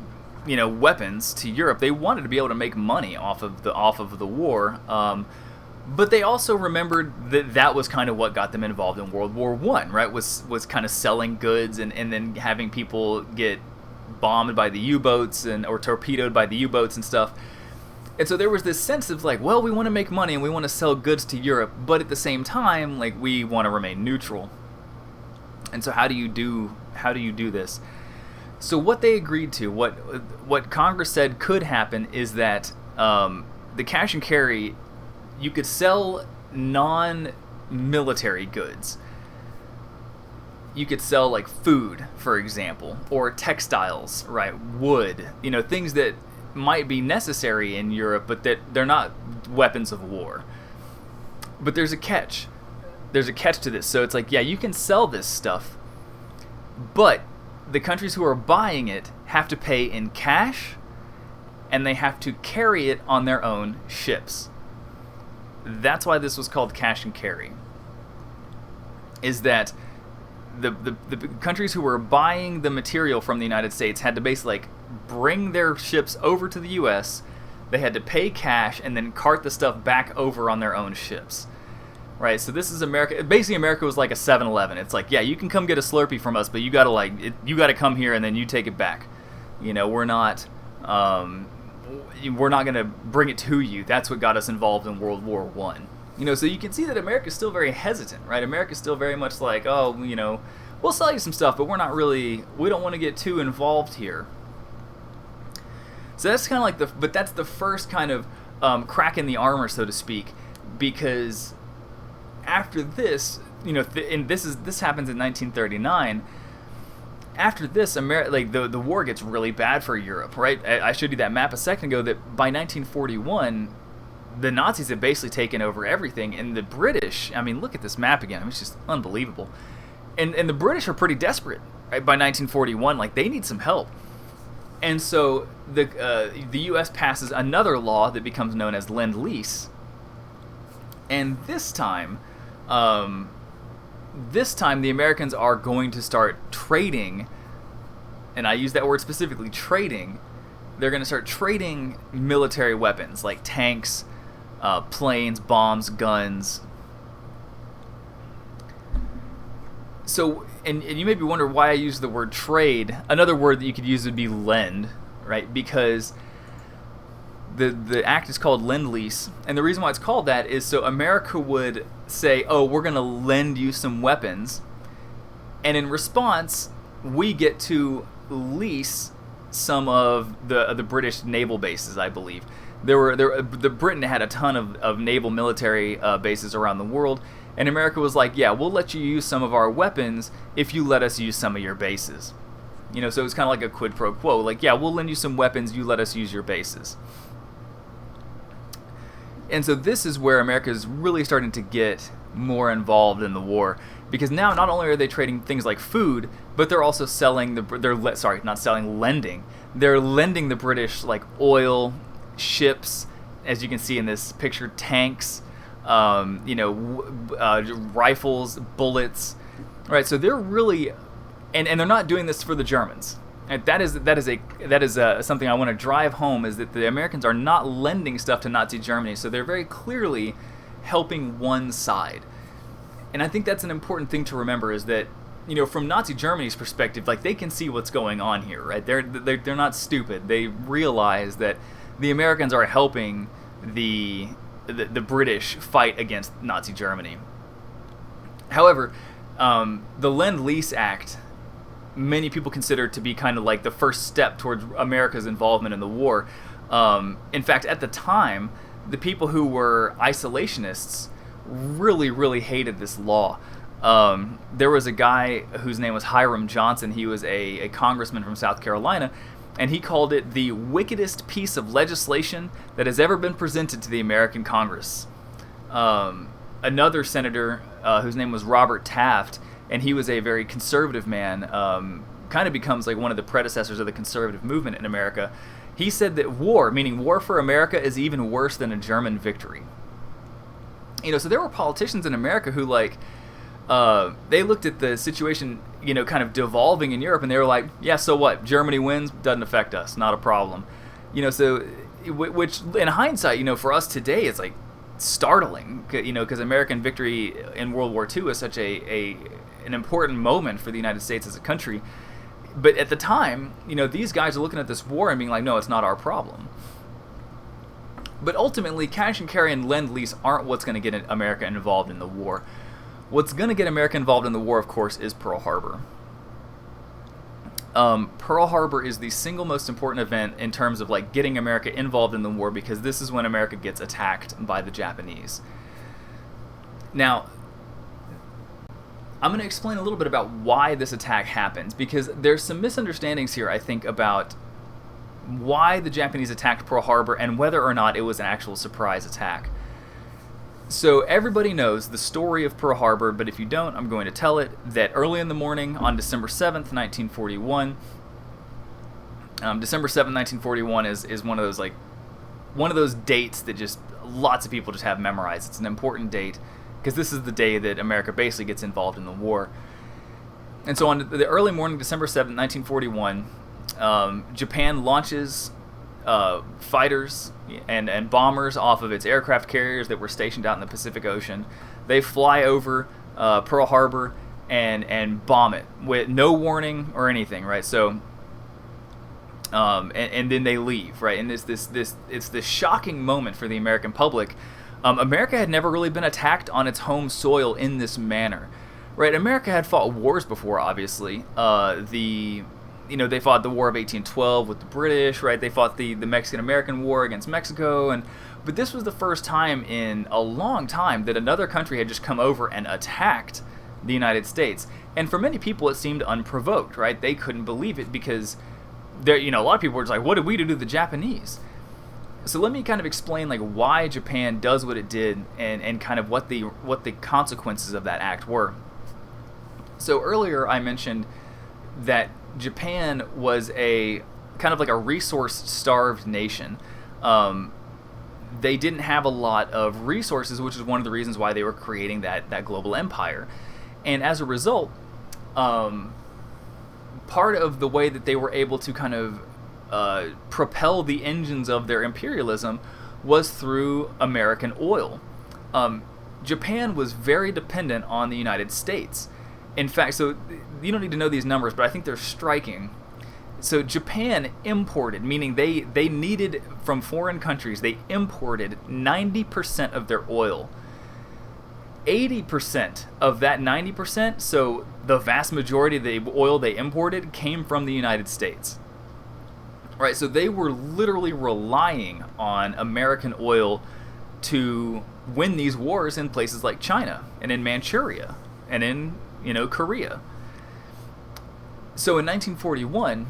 Speaker 1: weapons to Europe. They wanted to be able to make money off of the war, but they also remembered that was kind of what got them involved in World War I, right? Was kind of selling goods and then having people get bombed by the U-boats or torpedoed by the U-boats and stuff. And so there was this sense of we want to make money and we want to sell goods to Europe, but at the same time, we want to remain neutral. And so how do you do this? So what they agreed to, what Congress said could happen is that the cash and carry, you could sell non-military goods. You could sell food, for example, or textiles, right? Wood, things that might be necessary in Europe, but that they're not weapons of war. But there's a catch. There's a catch to this. So it's you can sell this stuff, but the countries who are buying it have to pay in cash, and they have to carry it on their own ships. That's why this was called cash and carry. Is that the countries who were buying the material from the United States had to basically bring their ships over to the U.S., they had to pay cash and then cart the stuff back over on their own ships. Right, so this is America. Basically, America was like a 7-Eleven. It's you can come get a Slurpee from us, but you gotta come here and then you take it back. We're not gonna bring it to you. That's what got us involved in World War I. So you can see that America's still very hesitant, right? America's still very much we'll sell you some stuff, but we don't want to get too involved here. So that's kind of but that's the first kind of crack in the armor, so to speak, because after this, and this happens in 1939. After this, the war gets really bad for Europe, right? I showed you that map a second ago that by 1941, the Nazis had basically taken over everything, and the British, look at this map again. It's just unbelievable. And the British are pretty desperate, right? By 1941, they need some help. And so the U.S. passes another law that becomes known as Lend-Lease. And this time the Americans are going to start trading, and I use that word specifically, trading. They're going to start trading military weapons like tanks, planes, bombs, guns. So, and you maybe wonder why I use the word trade. Another word that you could use would be lend, right? Because The act is called Lend-Lease, and the reason why it's called that is so America would say, oh, we're going to lend you some weapons, and in response, we get to lease some of the British naval bases, I believe. The Britain had a ton of naval military bases around the world, and America was like, yeah, we'll let you use some of our weapons if you let us use some of your bases. So it's kind of like a quid pro quo. Like, yeah, we'll lend you some weapons, you let us use your bases. And so this is where America is really starting to get more involved in the war, because now not only are they trading things like food, but they're also selling lending. They're lending the British like oil, ships, as you can see in this picture, tanks, rifles, bullets. Right, so they're really, and they're not doing this for the Germans. And that is something I want to drive home, is that the Americans are not lending stuff to Nazi Germany, so they're very clearly helping one side. And I think that's an important thing to remember, is that, from Nazi Germany's perspective, like, they can see what's going on here, right? They're not stupid. They realize that the Americans are helping the British fight against Nazi Germany. However, the Lend-Lease Act, many people consider to be kind of like the first step towards America's involvement in the war. In fact, at the time, the people who were isolationists really, really hated this law. There was a guy whose name was Hiram Johnson. He was a congressman from South Carolina, and he called it the wickedest piece of legislation that has ever been presented to the American Congress. Another senator whose name was Robert Taft, and he was a very conservative man, kind of becomes like one of the predecessors of the conservative movement in America. He said that war, meaning war for America, is even worse than a German victory. So there were politicians in America who, like, they looked at the situation, kind of devolving in Europe, and they were like, yeah, so what? Germany wins, doesn't affect us, not a problem. Which in hindsight, for us today, it's like startling, because American victory in World War II is such an important moment for the United States as a country. But at the time, these guys are looking at this war and being like, no, it's not our problem. But ultimately, cash and carry and Lend-Lease aren't what's going to get America involved in the war. What's going to get America involved in the war, of course, is Pearl Harbor. Pearl Harbor is the single most important event in terms of like getting America involved in the war, because this is when America gets attacked by the Japanese. Now, I'm going to explain a little bit about why this attack happens, because there's some misunderstandings here, I think, about why the Japanese attacked Pearl Harbor and whether or not it was an actual surprise attack. So everybody knows the story of Pearl Harbor, but if you don't, I'm going to tell it, that early in the morning on December 7th, 1941, December 7th, 1941 is one of those dates that just lots of people just have memorized. It's an important date, because this is the day that America basically gets involved in the war. And so on the early morning, December 7th, 1941, Japan launches fighters and bombers off of its aircraft carriers that were stationed out in the Pacific Ocean. They fly over Pearl Harbor and bomb it with no warning or anything, right? So, and then they leave, right? And it's this shocking moment for the American public. America had never really been attacked on its home soil in this manner, right? America had fought wars before, obviously. They fought the War of 1812 with the British, right? They fought the Mexican-American War against Mexico, but this was the first time in a long time that another country had just come over and attacked the United States. And for many people, it seemed unprovoked, right? They couldn't believe it, because a lot of people were just like, what did we do to the Japanese? So let me kind of explain like why Japan does what it did, and kind of what the consequences of that act were. So earlier I mentioned that Japan was a kind of like a resource-starved nation. They didn't have a lot of resources, which is one of the reasons why they were creating that global empire. And as a result, part of the way that they were able to kind of propel the engines of their imperialism was through American oil. Japan was very dependent on the United States. In fact, so you don't need to know these numbers, but I think they're striking. So Japan imported, meaning they needed from foreign countries, they imported 90% of their oil. 80% of that 90%, so the vast majority of the oil they imported came from the United States. Right, so they were literally relying on American oil to win these wars in places like China and in Manchuria and in, Korea. So in 1941,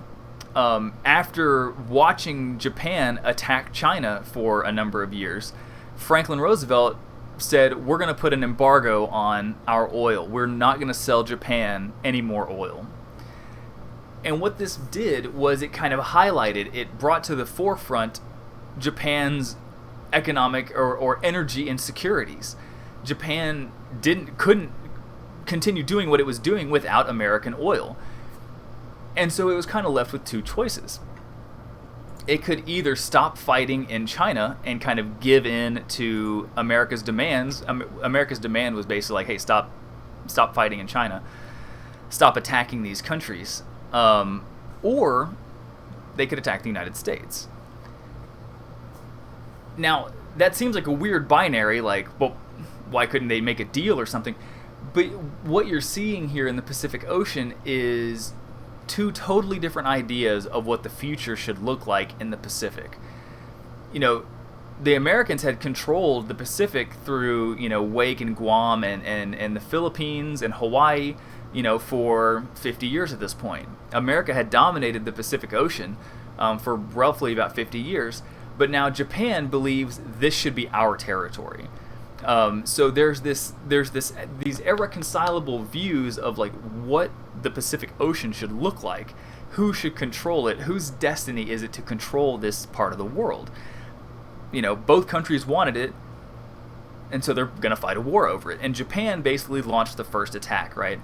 Speaker 1: after watching Japan attack China for a number of years, Franklin Roosevelt said, we're going to put an embargo on our oil. We're not going to sell Japan any more oil. And what this did was it kind of highlighted, it brought to the forefront Japan's economic or energy insecurities. Japan couldn't continue doing what it was doing without American oil. And so it was kind of left with two choices. It could either stop fighting in China and kind of give in to America's demands. America's demand was basically like, hey, stop fighting in China. Stop attacking these countries. Or they could attack the United States. Now, that seems like a weird binary, like, well, why couldn't they make a deal or something? But what you're seeing here in the Pacific Ocean is two totally different ideas of what the future should look like in the Pacific. The Americans had controlled the Pacific through, Wake and Guam and the Philippines and Hawaii, for 50 years at this point. America had dominated the Pacific Ocean for roughly about 50 years, but now Japan believes this should be our territory. So there's these irreconcilable views of like what the Pacific Ocean should look like, who should control it, whose destiny is it to control this part of the world. Both countries wanted it, and so they're going to fight a war over it. And Japan basically launched the first attack, right?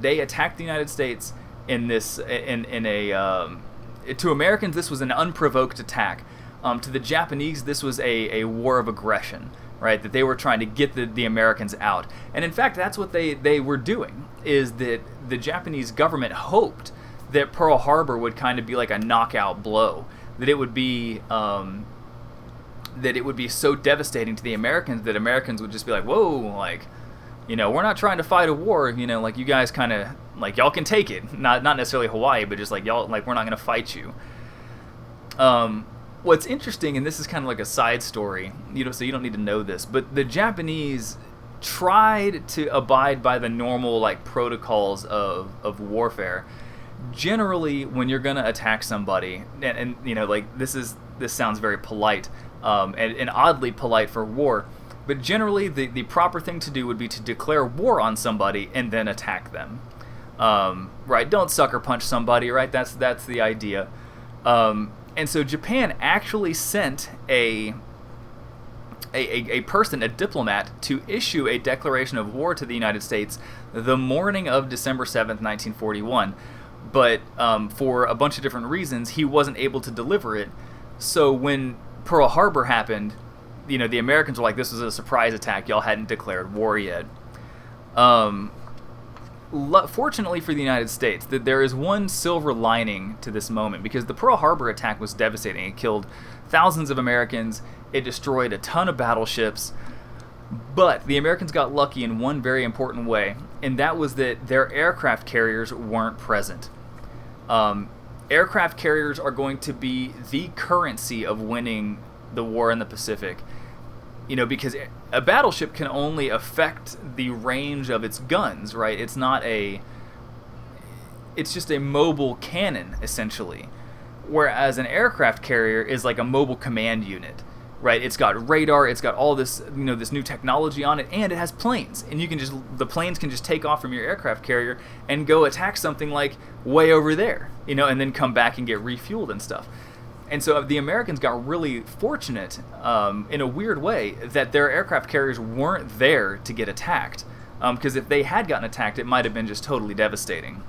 Speaker 1: They attacked the United States in this to Americans this was an unprovoked attack. To the Japanese this was a war of aggression, right? That they were trying to get the Americans out. And in fact, that's what they were doing, is that the Japanese government hoped that Pearl Harbor would kind of be like a knockout blow, that it would be so devastating to the Americans that Americans would just be like, whoa, like, we're not trying to fight a war, like you guys kind of, like, y'all can take it. Not necessarily Hawaii, but just like y'all, like, we're not going to fight you. What's interesting, and this is kind of like a side story, so you don't need to know this, but the Japanese tried to abide by the normal, like, protocols of warfare. Generally, when you're going to attack somebody, and like, this sounds very polite, and oddly polite for war, but generally the proper thing to do would be to declare war on somebody and then attack them. Right? Don't sucker punch somebody, right? That's the idea. And so Japan actually sent a person, a diplomat, to issue a declaration of war to the United States the morning of December 7th, 1941. But for a bunch of different reasons, he wasn't able to deliver it. So when Pearl Harbor happened, the Americans were like, this was a surprise attack. Y'all hadn't declared war yet. Fortunately for the United States, that there is one silver lining to this moment, because the Pearl Harbor attack was devastating. It killed thousands of Americans. It destroyed a ton of battleships. But the Americans got lucky in one very important way, and that was that their aircraft carriers weren't present. Aircraft carriers are going to be the currency of winning the war in the Pacific. Because a battleship can only affect the range of its guns, right? It's just a mobile cannon, essentially. Whereas an aircraft carrier is like a mobile command unit, right? It's got radar, it's got all this, this new technology on it, and it has planes. And the planes can just take off from your aircraft carrier and go attack something like way over there, and then come back and get refueled and stuff. And so the Americans got really fortunate, in a weird way, that their aircraft carriers weren't there to get attacked. Because if they had gotten attacked, it might have been just totally devastating.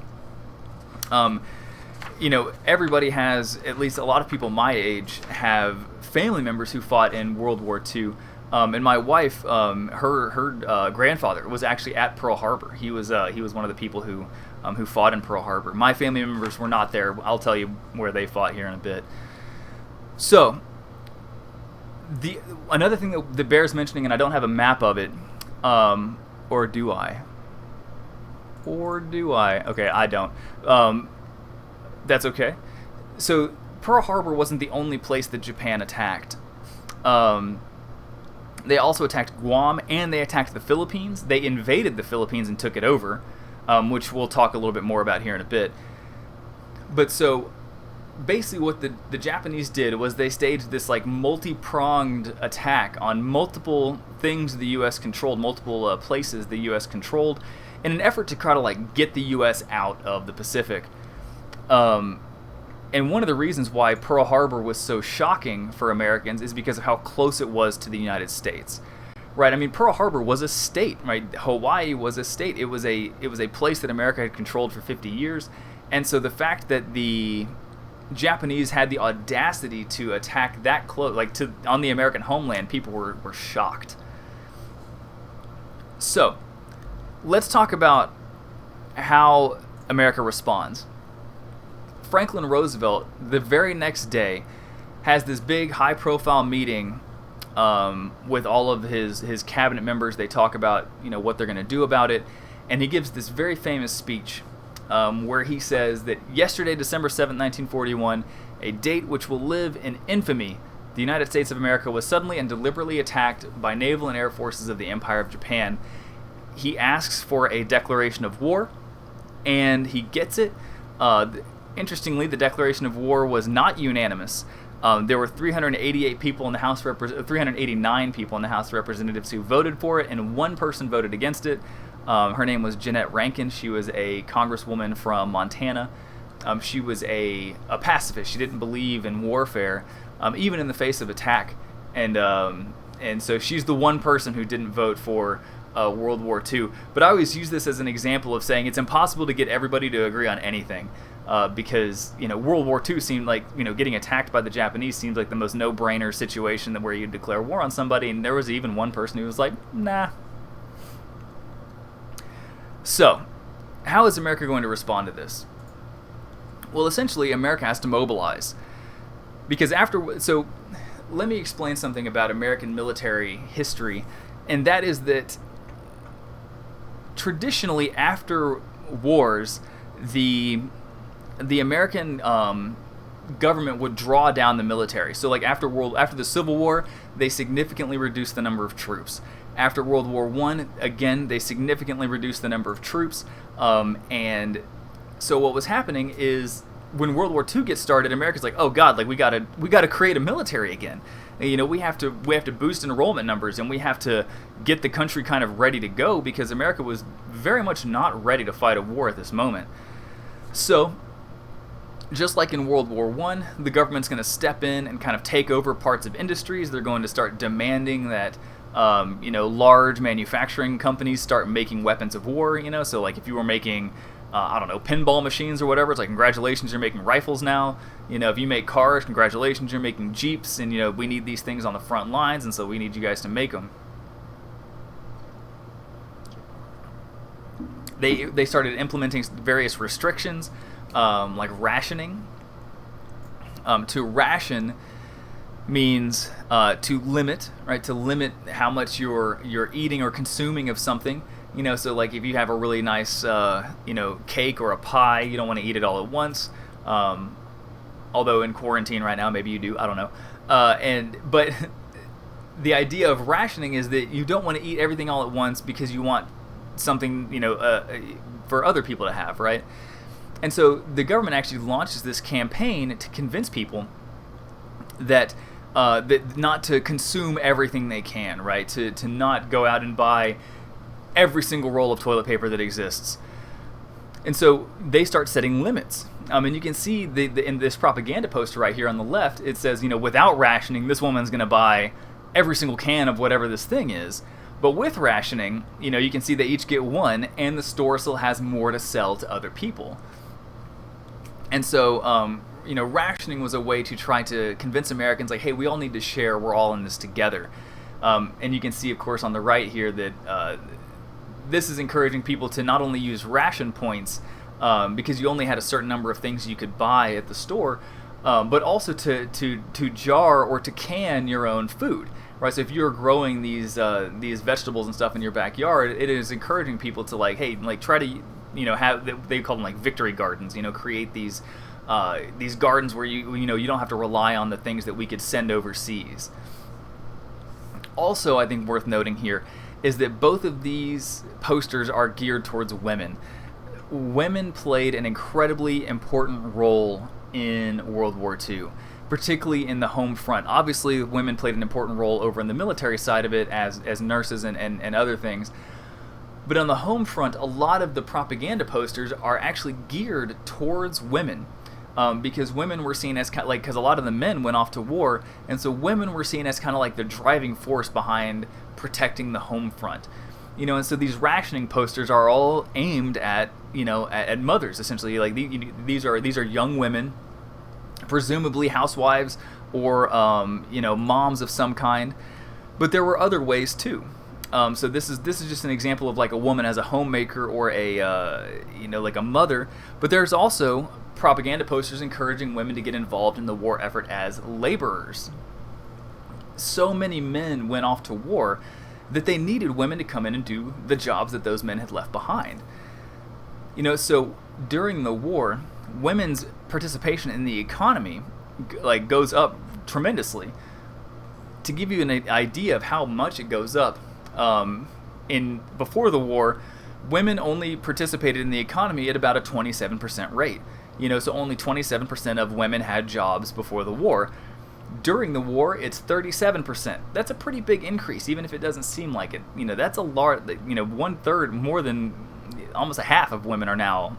Speaker 1: Everybody has, at least a lot of people my age, have family members who fought in World War II. And my wife, her grandfather was actually at Pearl Harbor. He was one of the people who who fought in Pearl Harbor. My family members were not there. I'll tell you where they fought here in a bit. So, another thing that bears mentioning, and I don't have a map of it, or do I? Okay, I don't. That's okay. So, Pearl Harbor wasn't the only place that Japan attacked. They also attacked Guam, and they attacked the Philippines. They invaded the Philippines and took it over, which we'll talk a little bit more about here in a bit. But so, basically what the Japanese did was they staged this like multi-pronged attack on multiple things the U.S. controlled, multiple places the U.S. controlled, in an effort to try to like get the U.S. out of the Pacific. And one of the reasons why Pearl Harbor was so shocking for Americans is because of how close it was to the United States. Right? I mean, Pearl Harbor was a state, right? Hawaii was a state. It was a place that America had controlled for 50 years. And so the fact that the Japanese had the audacity to attack that close, like on the American homeland, people were shocked. So, let's talk about how America responds. Franklin Roosevelt, the very next day, has this big high-profile meeting with all of his cabinet members. They talk about what they're going to do about it, and he gives this very famous speech where he says that yesterday, December 7, 1941, a date which will live in infamy, the United States of America was suddenly and deliberately attacked by naval and air forces of the Empire of Japan. He asks for a declaration of war, and he gets it. Interestingly, the declaration of war was not unanimous. There were 389 people in the House of Representatives who voted for it, and one person voted against it. Her name was Jeannette Rankin. She was a congresswoman from Montana. She was a pacifist. She didn't believe in warfare, even in the face of attack. And so she's the one person who didn't vote for World War II. But I always use this as an example of saying it's impossible to get everybody to agree on anything. Because World War II seemed like getting attacked by the Japanese seemed like the most no-brainer situation where you declare war on somebody, and there was even one person who was like, nah. So, how is America going to respond to this? Well, essentially, America has to mobilize, because so let me explain something about American military history, and that is that traditionally after wars, the American government would draw down the military. So like after the Civil War, they significantly reduced the number of troops. After World War I, again, they significantly reduced the number of troops. And so what was happening is when World War II gets started, America's like, oh God, like we gotta create a military again. We have to boost enrollment numbers, and we have to get the country kind of ready to go, because America was very much not ready to fight a war at this moment. So, just like in World War I, the government's going to step in and kind of take over parts of industries. They're going to start demanding that, large manufacturing companies start making weapons of war. So like if you were making, pinball machines or whatever, it's like, congratulations, you're making rifles now. If you make cars, congratulations, you're making Jeeps, and we need these things on the front lines, and so we need you guys to make them. They started implementing various restrictions, like rationing. To ration means to limit, right? To limit how much you're eating or consuming of something. So like if you have a really nice, cake or a pie, you don't want to eat it all at once. Although in quarantine right now, maybe you do. I don't know. But the idea of rationing is that you don't want to eat everything all at once because you want something, for other people to have, right? And so the government actually launches this campaign to convince people that not to consume everything they can, right? To not go out and buy every single roll of toilet paper that exists. And so they start setting limits. And you can see in this propaganda poster right here on the left, it says, without rationing, this woman's going to buy every single can of whatever this thing is. But with rationing, you can see they each get one, and the store still has more to sell to other people. And so, rationing was a way to try to convince Americans, like, hey, we all need to share, we're all in this together. And you can see, of course, on the right here that this is encouraging people to not only use ration points, because you only had a certain number of things you could buy at the store, but also to jar or to can your own food. Right, so if you're growing these vegetables and stuff in your backyard, it is encouraging people to try to have, they call them like victory gardens. Create these gardens where you don't have to rely on the things that we could send overseas. Also, I think worth noting here is that both of these posters are geared towards women. Women played an incredibly important role in World War II. Particularly in the home front. Obviously, women played an important role over in the military side of it as nurses and other things. But on the home front, a lot of the propaganda posters are actually geared towards women. Because women were seen as because a lot of the men went off to war, and so women were seen as kind of like the driving force behind protecting the home front. And so these rationing posters are all aimed at at mothers essentially. Like these are young women, presumably housewives or moms of some kind, but there were other ways too. So this is just an example of like a woman as a homemaker or a like a mother, but there's also propaganda posters encouraging women to get involved in the war effort as laborers. So many men went off to war that they needed women to come in and do the jobs that those men had left behind. So during the war, women's participation in the economy goes up tremendously. To give you an idea of how much it goes up, before the war, women only participated in the economy at about a 27% rate. So only 27% of women had jobs before the war. During the war, it's 37%. That's a pretty big increase, even if it doesn't seem like it. That's a large. 1/3, more than almost a half of women are now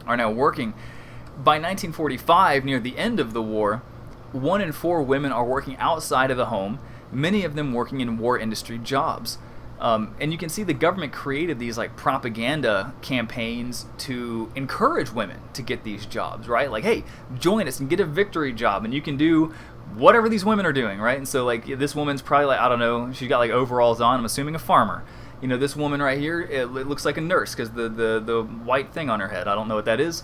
Speaker 1: working. By 1945, near the end of the war, 1 in 4 women are working outside of the home, many of them working in war industry jobs. And you can see the government created these propaganda campaigns to encourage women to get these jobs, right? Like, hey, join us and get a victory job, and you can do whatever these women are doing, right? And so this woman's probably I don't know, she's got overalls on, I'm assuming a farmer. This woman right here, it looks like a nurse because the white thing on her head, I don't know what that is.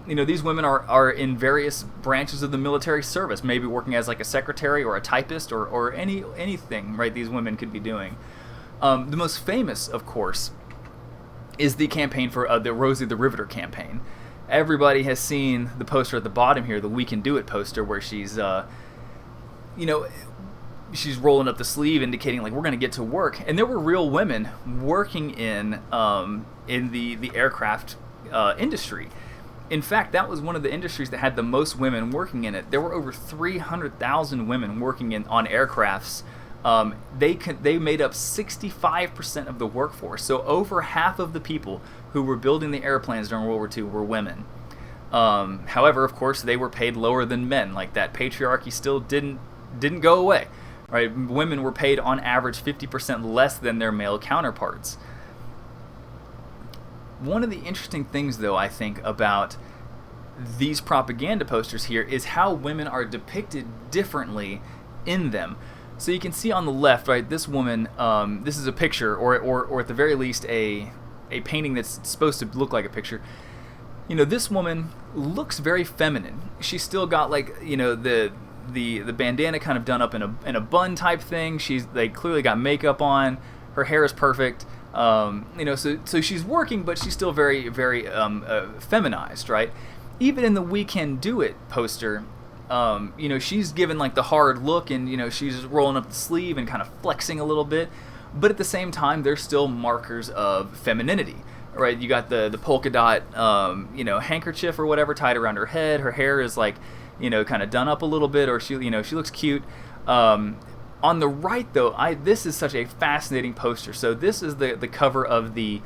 Speaker 1: These women are in various branches of the military service, maybe working as a secretary or a typist or anything, right? These women could be doing. The most famous, of course, is the campaign for the Rosie the Riveter campaign. Everybody has seen the poster at the bottom here, the "We Can Do It" poster, where she's she's rolling up the sleeve, indicating we're going to get to work. And there were real women working in the aircraft industry. In fact, that was one of the industries that had the most women working in it. There were over 300,000 women working on aircrafts. They made up 65% of the workforce. So over half of the people who were building the airplanes during World War II were women. However, of course, they were paid lower than men. That patriarchy still didn't go away. Right? Women were paid on average 50% less than their male counterparts. One of the interesting things, though, I think, about these propaganda posters here is how women are depicted differently in them. So you can see on the left, right, this woman, this is a picture, or at the very least a painting that's supposed to look like a picture. This woman looks very feminine. She's still got the bandana kind of done up in a bun type thing. They clearly got makeup on. Her hair is perfect. So she's working, but she's still very, very feminized, right? Even in the "We Can Do It" poster, she's given the hard look, and she's rolling up the sleeve and kind of flexing a little bit. But at the same time, there's still markers of femininity, right? You got the polka dot, handkerchief or whatever tied around her head. Her hair is kind of done up a little bit, or she looks cute. On the right, though, this is such a fascinating poster. So this is the cover of the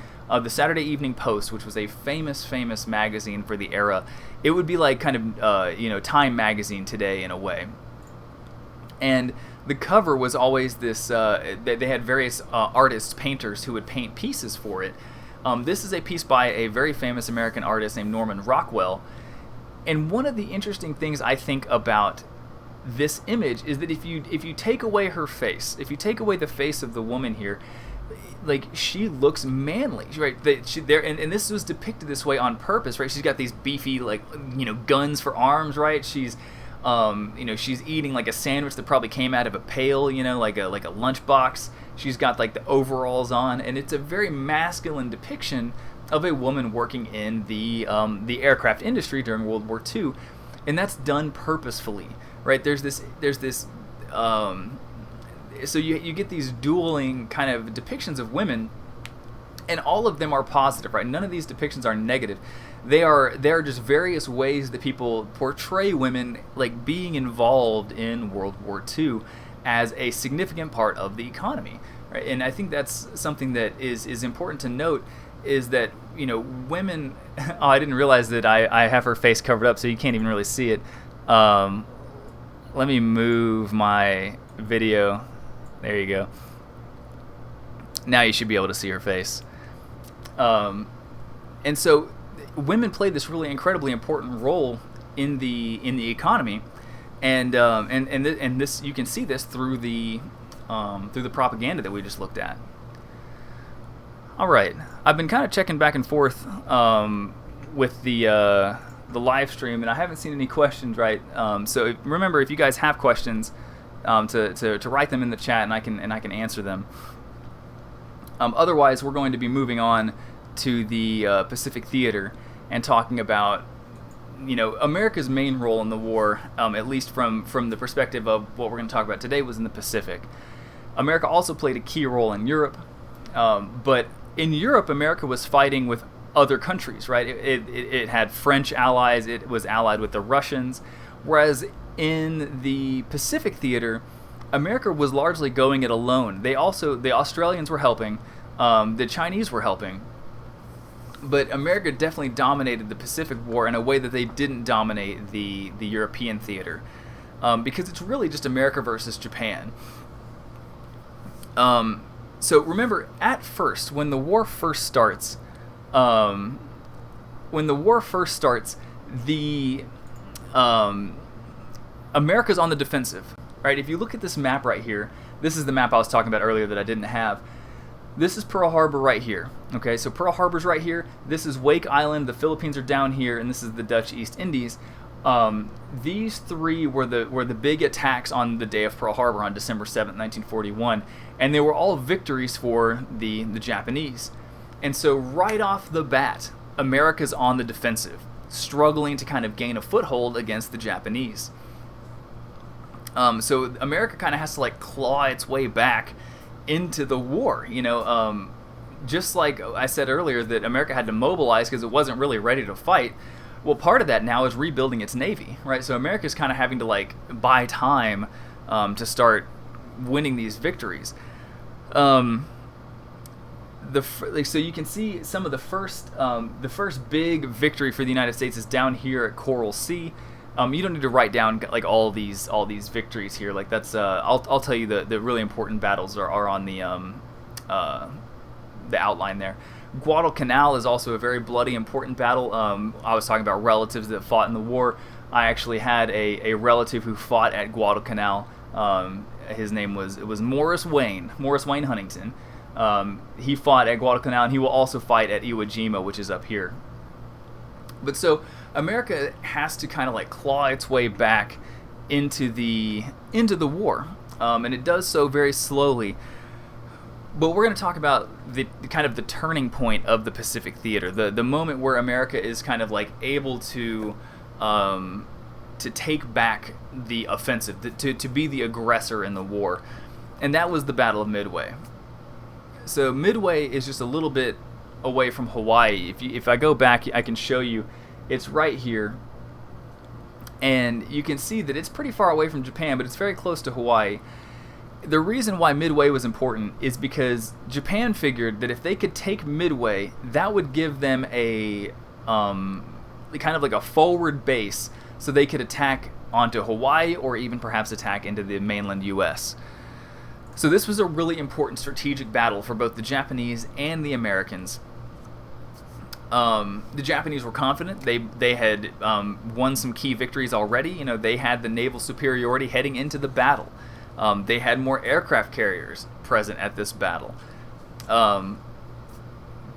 Speaker 1: Saturday Evening Post, which was a famous magazine for the era. It would be kind of Time magazine today in a way. And the cover was always this. They had various artists, painters who would paint pieces for it. This is a piece by a very famous American artist named Norman Rockwell. And one of the interesting things I think about this image is that if you take away her face, if you take away the face of the woman here, like she looks manly, right? That she there, and this was depicted this way on purpose, right? She's got these beefy, like, guns for arms, right? She's she's eating like a sandwich that probably came out of a pail, like a lunchbox. She's got like the overalls on, and it's a very masculine depiction of a woman working in the aircraft industry during World War II, and that's done purposefully, right? There's this so you get these dueling kind of depictions of women, and all of them are positive, right? None of these depictions are negative. They are just various ways that people portray women like being involved in World War II as a significant part of the economy, right? And I think that's something that is important to note, is that women. Oh, I didn't realize that I have her face covered up, so you can't even really see it. Let me move my video. There you go. Now you should be able to see her face. And so women play this really incredibly important role in the economy, and this, you can see this through the propaganda that we just looked at. All right, I've been kind of checking back and forth with the live stream, and I haven't seen any questions, right? So remember, if you guys have questions, to write them in the chat, and I can answer them. Otherwise, we're going to be moving on to the Pacific Theater and talking about America's main role in the war, at least from the perspective of what we're going to talk about today, was in the Pacific. America also played a key role in Europe, but in Europe, America was fighting with other countries, right? It had French allies. It was allied with the Russians, whereas in the Pacific Theater, America was largely going it alone. The Australians were helping, the Chinese were helping, but America definitely dominated the Pacific War in a way that they didn't dominate the European theater, because it's really just America versus Japan. So remember, at first, when the war first starts, America's on the defensive, right? If you look at this map right here, this is the map I was talking about earlier that I didn't have. This is Pearl Harbor right here. Okay, so Pearl Harbor's right here. This is Wake Island. The Philippines are down here, and this is the Dutch East Indies. These three were the big attacks on the day of Pearl Harbor on December 7th, 1941, and they were all victories for the Japanese. And so right off the bat, America's on the defensive, struggling to kind of gain a foothold against the Japanese. So America kind of has to like claw its way back into the war, just like I said earlier that America had to mobilize because it wasn't really ready to fight. Well, part of that now is rebuilding its navy, right? So America's kind of having to like buy time to start winning these victories. So you can see some of the first big victory for the United States is down here at Coral Sea. You don't need to write down like all these victories here. Like that's I'll tell you the really important battles are on the outline there. Guadalcanal is also a very bloody, important battle. I was talking about relatives that fought in the war. I actually had a relative who fought at Guadalcanal. His name was Morris Wayne Huntington. He fought at Guadalcanal, and he will also fight at Iwo Jima, which is up here. But so America has to kind of like claw its way back into the war, and it does so very slowly. But we're going to talk about the kind of the turning point of the Pacific Theater, the moment where America is kind of like able to take back the offensive, to be the aggressor in the war, and that was the Battle of Midway. So Midway is just a little bit away from Hawaii. If I go back, I can show you. It's right here, and you can see that it's pretty far away from Japan, but it's very close to Hawaii. The reason why Midway was important is because Japan figured that if they could take Midway, that would give them a kind of like a forward base, so they could attack onto Hawaii or even perhaps attack into the mainland U.S. So this was a really important strategic battle for both the Japanese and the Americans. The Japanese were confident. They had won some key victories already. They had the naval superiority heading into the battle. They had more aircraft carriers present at this battle.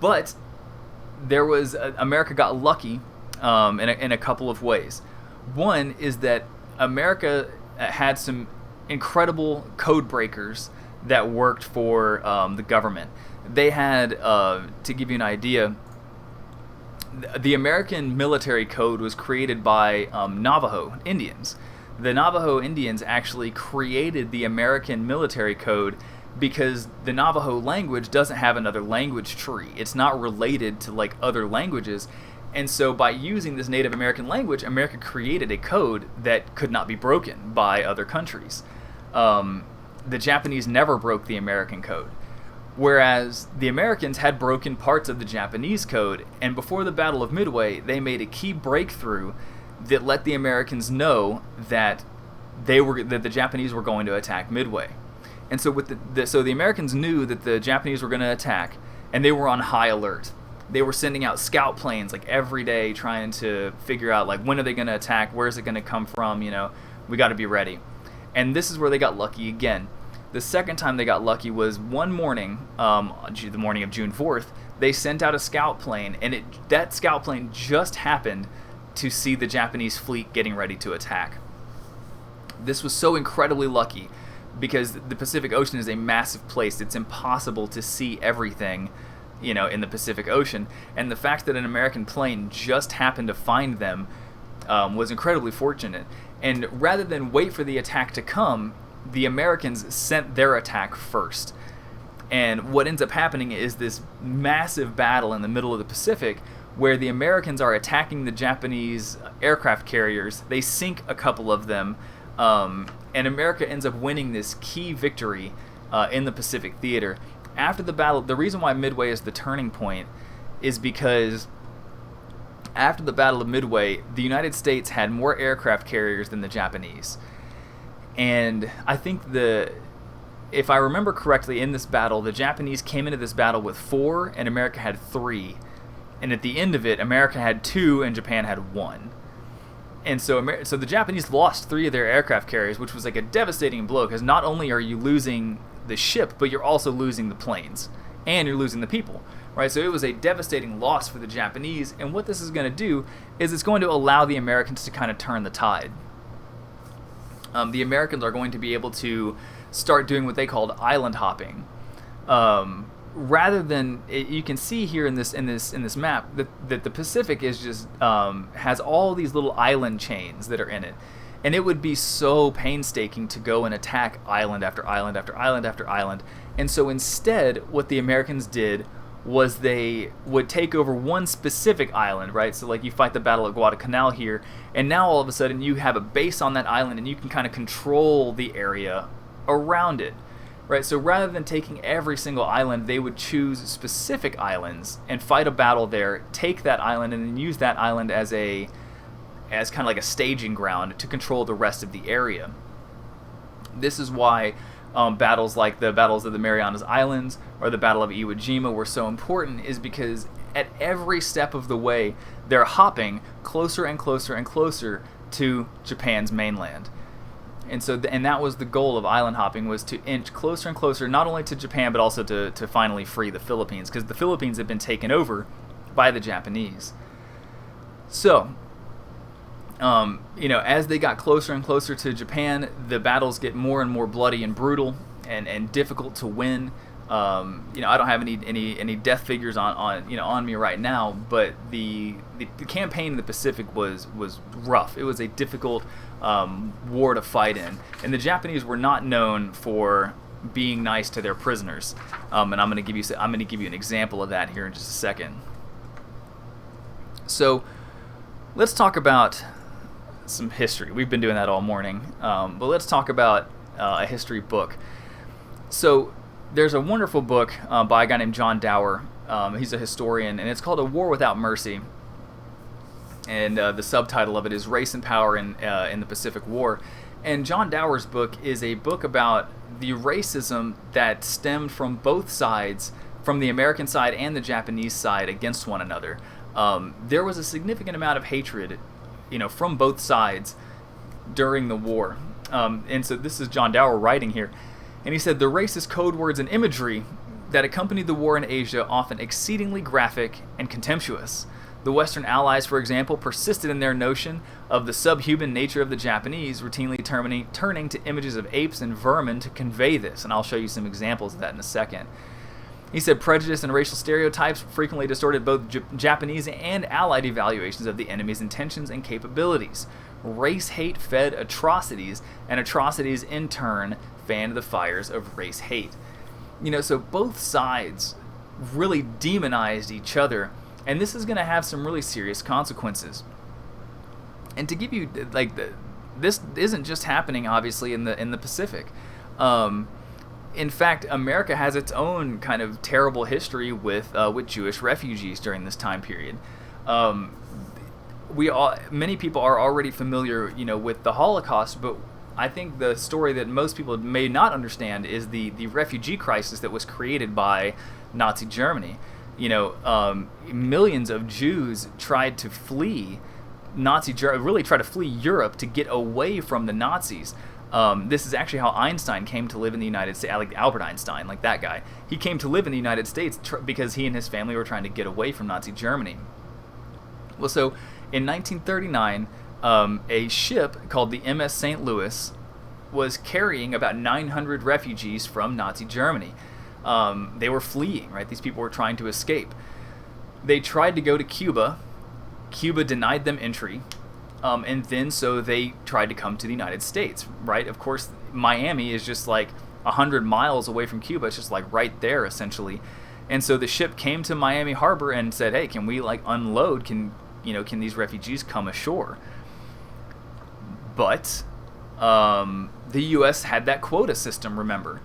Speaker 1: But there was America got lucky in a couple of ways. One is that America had some incredible code breakers that worked for the government. They had, to give you an idea, the American military code was created by Navajo Indians. The Navajo Indians actually created the American military code because the Navajo language doesn't have another language tree. It's not related to like other languages. And so by using this Native American language, America created a code that could not be broken by other countries. The Japanese never broke the American code, whereas the Americans had broken parts of the Japanese code, and before the Battle of Midway, they made a key breakthrough that let the Americans know that the Japanese were going to attack Midway. And so so the Americans knew that the Japanese were going to attack, and they were on high alert. They were sending out scout planes like every day, trying to figure out like when are they going to attack, where is it going to come from, we got to be ready. And this is where they got lucky again. The second time they got lucky was one morning, the morning of June 4th, they sent out a scout plane, and that scout plane just happened to see the Japanese fleet getting ready to attack. This was so incredibly lucky because the Pacific Ocean is a massive place. It's impossible to see everything, in the Pacific Ocean. And the fact that an American plane just happened to find them was incredibly fortunate. And rather than wait for the attack to come, the Americans sent their attack first. And what ends up happening is this massive battle in the middle of the Pacific where the Americans are attacking the Japanese aircraft carriers. They sink a couple of them, and America ends up winning this key victory in the Pacific theater. After the battle, the reason why Midway is the turning point is because after the Battle of Midway, the United States had more aircraft carriers than the Japanese. And I think if I remember correctly, in this battle, the Japanese came into this battle with 4 and America had 3. And at the end of it, America had 2 and Japan had 1. And so the Japanese lost 3 of their aircraft carriers, which was like a devastating blow, because not only are you losing the ship, but you're also losing the planes, and you're losing the people, right? So it was a devastating loss for the Japanese, and what this is going to do is it's going to allow the Americans to kind of turn the tide. The Americans are going to be able to start doing what they called island hopping. Rather than, you can see here in this map that the Pacific is just has all these little island chains that are in it, and it would be so painstaking to go and attack island after island after island after island. And so instead, what the Americans did was they would take over one specific island, right? So like you fight the Battle of Guadalcanal here, and now all of a sudden you have a base on that island, and you can kind of control the area around it. Right, so rather than taking every single island, they would choose specific islands and fight a battle there, take that island, and then use that island as kind of like a staging ground to control the rest of the area. This is why battles like the battles of the Marianas Islands or the Battle of Iwo Jima were so important, is because at every step of the way, they're hopping closer and closer and closer to Japan's mainland. And so, and that was the goal of island hopping, was to inch closer and closer, not only to Japan, but also to finally free the Philippines, because the Philippines had been taken over by the Japanese. So, as they got closer and closer to Japan, the battles get more and more bloody and brutal and difficult to win. I don't have any death figures on me right now, but the campaign in the Pacific was rough. It was a difficult war to fight in, and the Japanese were not known for being nice to their prisoners. And I'm going to give you an example of that here in just a second. So let's talk about some history. We've been doing that all morning, but let's talk about a history book. So there's a wonderful book by a guy named John Dower. He's a historian, and it's called A War Without Mercy. And the subtitle of it is Race and Power in the Pacific War. And John Dower's book is a book about the racism that stemmed from both sides, from the American side and the Japanese side, against one another. There was a significant amount of hatred, from both sides during the war. And so this is John Dower writing here. And he said, the racist code words and imagery that accompanied the war in Asia, often exceedingly graphic and contemptuous. The Western Allies, for example, persisted in their notion of the subhuman nature of the Japanese, routinely turning to images of apes and vermin to convey this, and I'll show you some examples of that in a second. He said prejudice and racial stereotypes frequently distorted both Japanese and Allied evaluations of the enemy's intentions and capabilities. Race hate fed atrocities, and atrocities in turn fanned the fires of race hate. So both sides really demonized each other, and this is going to have some really serious consequences. And to give you, this isn't just happening, obviously, in the Pacific. In fact, America has its own kind of terrible history with Jewish refugees during this time period. Many people are already familiar, with the Holocaust, but I think the story that most people may not understand is the refugee crisis that was created by Nazi Germany. Millions of Jews tried to flee really tried to flee Europe to get away from the Nazis. This is actually how Einstein came to live in the United States, like Albert Einstein, like that guy. He came to live in the United States because he and his family were trying to get away from Nazi Germany. Well, so in 1939, a ship called the MS St. Louis was carrying about 900 refugees from Nazi Germany. They were fleeing, right? These people were trying to escape. They tried to go to Cuba. Cuba denied them entry. And then so they tried to come to the United States, right? Of course, Miami is just like 100 miles away from Cuba. It's just like right there, essentially. And so the ship came to Miami Harbor and said, hey, can we unload? Can these refugees come ashore? But the U.S. had that quota system, remember.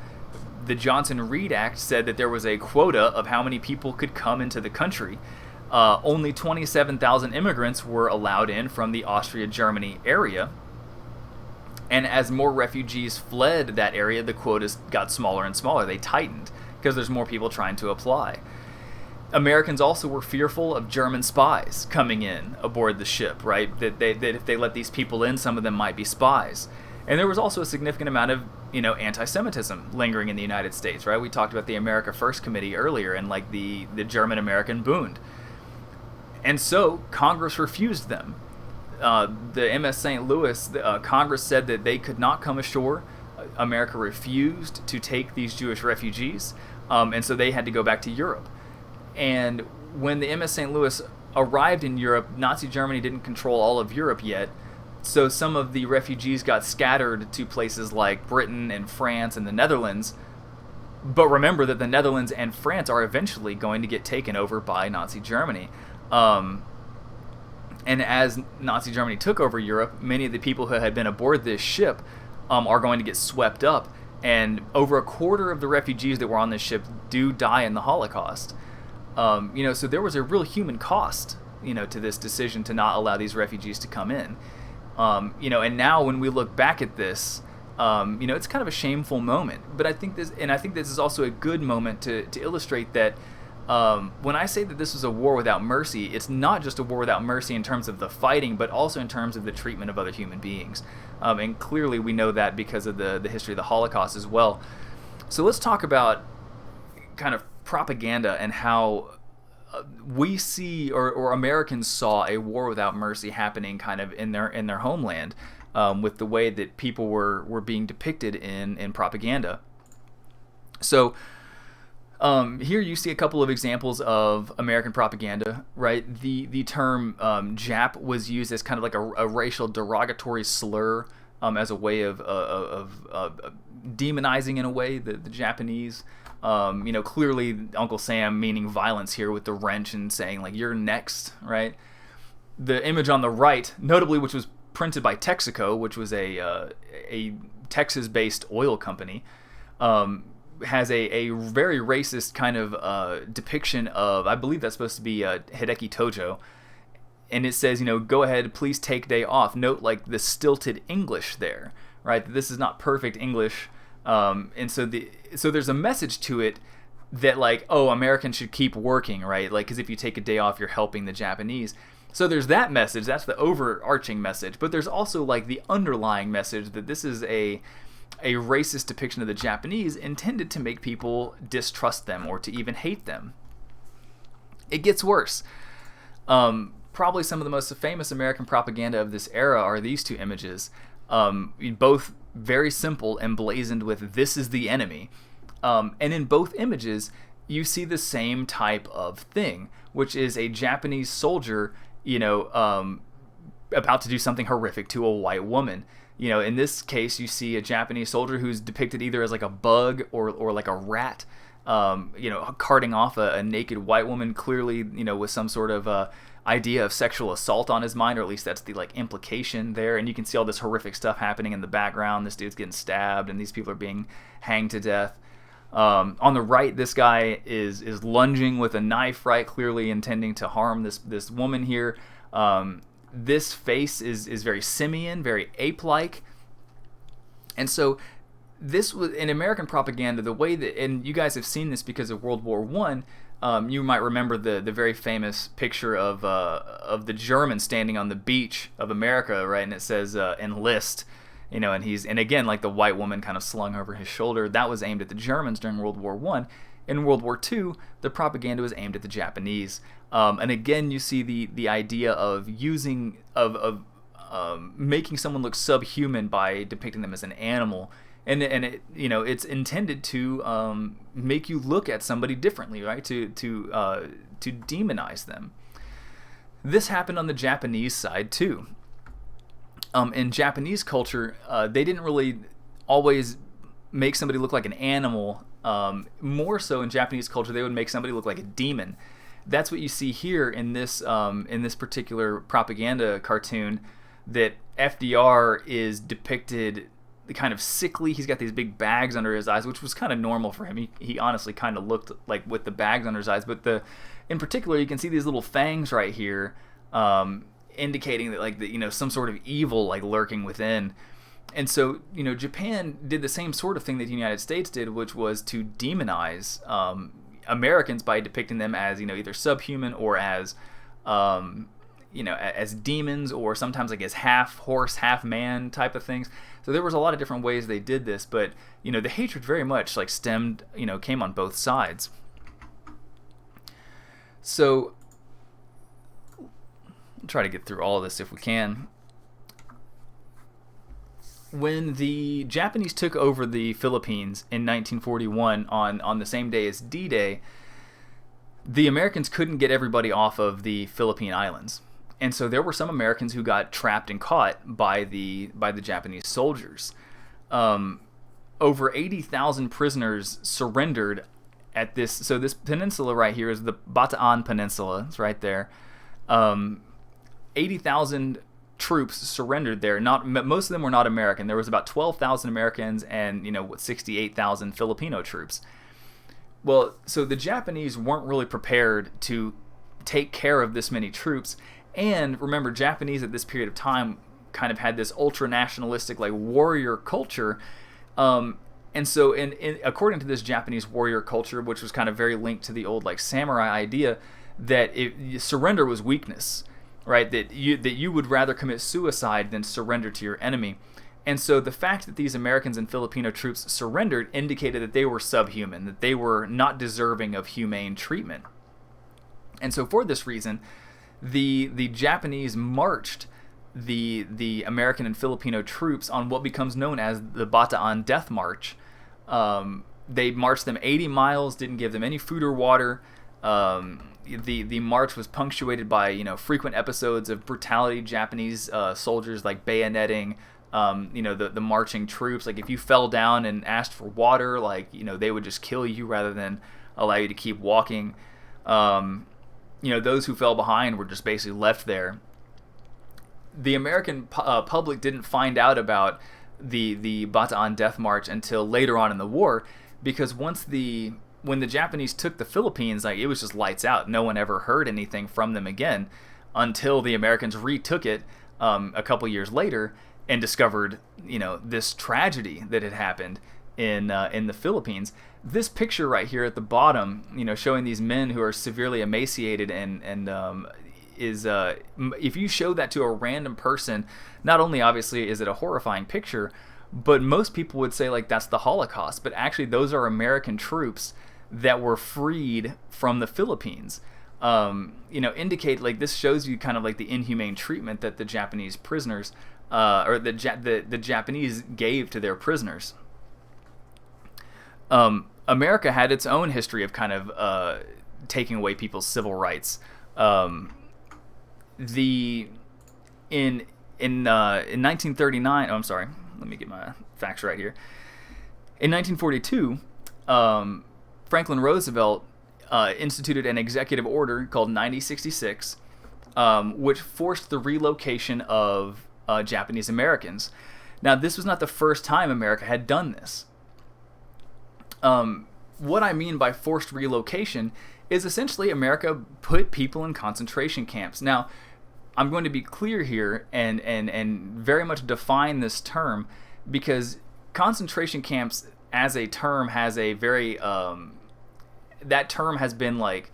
Speaker 1: The Johnson-Reed Act said that there was a quota of how many people could come into the country. Only 27,000 immigrants were allowed in from the Austria-Germany area. And as more refugees fled that area, the quotas got smaller and smaller. They tightened because there's more people trying to apply. Americans also were fearful of German spies coming in aboard the ship, right? That if they let these people in, some of them might be spies. And there was also a significant amount of, anti-Semitism lingering in the United States, right? We talked about the America First Committee earlier and the German-American Bund. And so Congress refused them. The MS St. Louis, Congress said that they could not come ashore. America refused to take these Jewish refugees, and so they had to go back to Europe. And when the MS St. Louis arrived in Europe, Nazi Germany didn't control all of Europe yet, so some of the refugees got scattered to places like Britain and France and the Netherlands. But remember that the Netherlands and France are eventually going to get taken over by Nazi Germany. And as Nazi Germany took over Europe, many of the people who had been aboard this ship are going to get swept up. And over a quarter of the refugees that were on this ship do die in the Holocaust. So there was a real human cost, to this decision to not allow these refugees to come in. And now when we look back at this, it's kind of a shameful moment. But I think this is also a good moment to illustrate that when I say that this was a war without mercy, it's not just a war without mercy in terms of the fighting, but also in terms of the treatment of other human beings. And clearly we know that because of the history of the Holocaust as well. So let's talk about kind of propaganda and how we see or Americans saw a war without mercy happening kind of in their homeland with the way that people were being depicted in propaganda. So here you see a couple of examples of American propaganda, right? The term Jap was used as kind of like a racial derogatory slur as a way of demonizing in a way the Japanese. Clearly Uncle Sam meaning violence here with the wrench and saying you're next, right? The image on the right, notably, which was printed by Texaco, which was a Texas-based oil company, has a very racist kind of depiction of, I believe that's supposed to be Hideki Tojo, and it says, go ahead, please take day off. Note the stilted English there, right? This is not perfect English. And so there's a message to it that Americans should keep working, right? Because if you take a day off, you're helping the Japanese. So there's that message. That's the overarching message. But there's also the underlying message that this is a a racist depiction of the Japanese intended to make people distrust them or to even hate them. It gets worse. Probably some of the most famous American propaganda of this era are these two images, both very simple, emblazoned with "This is the enemy." And in both images, you see the same type of thing, which is a Japanese soldier, about to do something horrific to a white woman. In this case, you see a Japanese soldier who's depicted either as like a bug or like a rat, carting off a naked white woman, clearly, with some sort of idea of sexual assault on his mind, or at least that's the like implication there. And you can see all this horrific stuff happening in the background. This dude's getting stabbed, and these people are being hanged to death. On the right, this guy is lunging with a knife, right, clearly intending to harm this woman here. This face is very simian, very ape-like. And so this was in American propaganda, the way that, and you guys have seen this because of World War I. You might remember the very famous picture of the German standing on the beach of America, right? And it says enlist, and again, like the white woman kind of slung over his shoulder. That was aimed at the Germans during World War I. In World War II, the propaganda was aimed at the Japanese. And again, you see the idea of making someone look subhuman by depicting them as an animal. And it, it's intended to make you look at somebody differently, right? To demonize them. This happened on the Japanese side too. In Japanese culture, they didn't really always make somebody look like an animal. More so in Japanese culture, they would make somebody look like a demon. That's what you see here in this particular propaganda cartoon. That FDR is depicted kind of sickly. He's got these big bags under his eyes, which was kind of normal for him. He honestly kind of looked like with the bags under his eyes. But in particular, you can see these little fangs right here, indicating that some sort of evil like lurking within. And so Japan did the same sort of thing that the United States did, which was to demonize Americans by depicting them as either subhuman or as as demons, or sometimes like as half horse, half man type of things. So there was a lot of different ways they did this, but the hatred very much like came on both sides. So we'll try to get through all of this if we can. When the Japanese took over the Philippines in 1941 on the same day as D-Day, the Americans couldn't get everybody off of the Philippine Islands. And so there were some Americans who got trapped and caught by the Japanese soldiers. Over 80,000 prisoners surrendered at this. So this peninsula right here is the Bataan Peninsula. It's right there. 80,000 troops surrendered there. Most of them were not American. There was about 12,000 Americans and 68,000 Filipino troops. Well, so the Japanese weren't really prepared to take care of this many troops. And remember, Japanese at this period of time kind of had this ultra-nationalistic like warrior culture. And so according to this Japanese warrior culture, which was kind of very linked to the old like samurai idea, that surrender was weakness, right? That you would rather commit suicide than surrender to your enemy. And so the fact that these Americans and Filipino troops surrendered indicated that they were subhuman, that they were not deserving of humane treatment. And so for this reason, the Japanese marched the American and Filipino troops on what becomes known as the Bataan Death March. They marched them 80 miles, didn't give them any food or water. The march was punctuated by frequent episodes of brutality. Japanese soldiers like bayoneting the marching troops. Like if you fell down and asked for water, they would just kill you rather than allow you to keep walking. Those who fell behind were just basically left there. The American public didn't find out about the Bataan Death March until later on in the war, because when the Japanese took the Philippines, it was just lights out. No one ever heard anything from them again until the Americans retook it a couple years later and discovered this tragedy that had happened in the Philippines. This picture right here at the bottom, showing these men who are severely emaciated and is if you show that to a random person, not only obviously is it a horrifying picture, but most people would say like that's the Holocaust, but actually those are American troops that were freed from the Philippines. Indicate like this shows you kind of like the inhumane treatment that the Japanese prisoners or the Japanese gave to their prisoners. America had its own history of kind of taking away people's civil rights. In 1939, I'm sorry, let me get my facts right here. In 1942, Franklin Roosevelt instituted an executive order called 9066, which forced the relocation of Japanese Americans. Now, this was not the first time America had done this. What I mean by forced relocation is essentially America put people in concentration camps. Now, I'm going to be clear here and very much define this term, because concentration camps as a term has a very that term has been like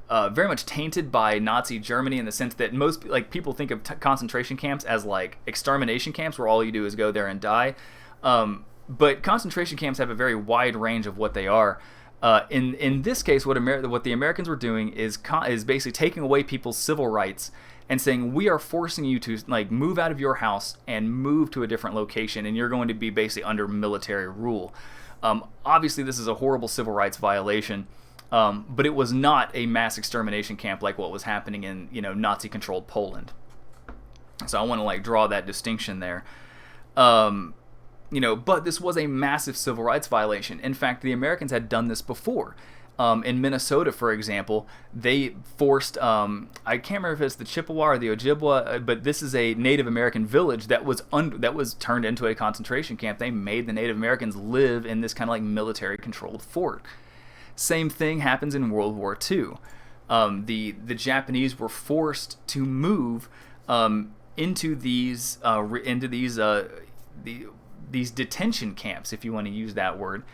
Speaker 1: very much tainted by Nazi Germany, in the sense that most people think of concentration camps as like extermination camps where all you do is go there and die. But concentration camps have a very wide range of what they are. In this case, what the Americans were doing is basically taking away people's civil rights and saying, we are forcing you to like move out of your house and move to a different location, and you're going to be basically under military rule. Obviously, this is a horrible civil rights violation, but it was not a mass extermination camp like what was happening in Nazi-controlled Poland. So I want to like draw that distinction there. But this was a massive civil rights violation. In fact, the Americans had done this before. In Minnesota, for example, they forced, I can't remember if it's the Chippewa or the Ojibwa, but this is a Native American village that was turned into a concentration camp. They made the Native Americans live in this kind of like military-controlled fort. Same thing happens in World War II. The Japanese were forced to move into these detention camps, if you want to use that word.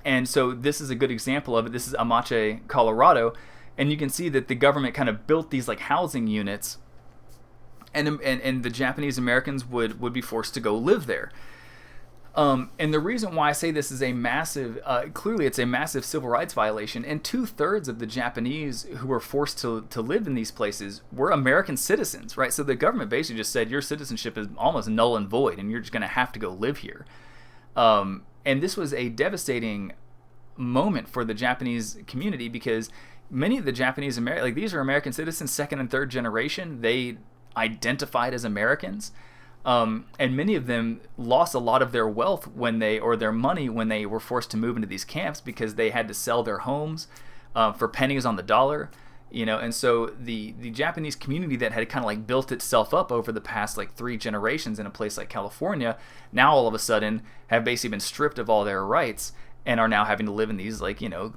Speaker 1: And so this is a good example of it. This is Amache, Colorado, and you can see that the government kind of built these like housing units, and the Japanese Americans would be forced to go live there. And the reason why I say this is a massive, clearly it's a massive civil rights violation, and 2/3 of the Japanese who were forced to live in these places were American citizens, right? So the government basically just said your citizenship is almost null and void, and you're just going to have to go live here. And this was a devastating moment for the Japanese community, because many of the Japanese these are American citizens, second and third generation. They identified as Americans. And many of them lost a lot of their wealth their money when they were forced to move into these camps, because they had to sell their homes for pennies on the dollar, and so the Japanese community that had kind of like built itself up over the past like 3 generations in a place like California, now all of a sudden have basically been stripped of all their rights and are now having to live in these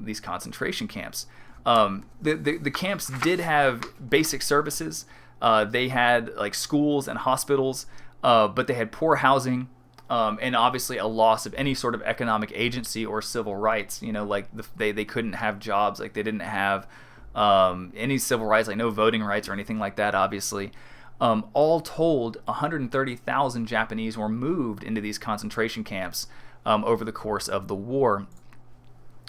Speaker 1: these concentration camps. The camps did have basic services. They had like schools and hospitals, but they had poor housing, and obviously a loss of any sort of economic agency or civil rights. They couldn't have jobs, like they didn't have any civil rights, like no voting rights or anything like that, obviously. All told, 130,000 Japanese were moved into these concentration camps over the course of the war.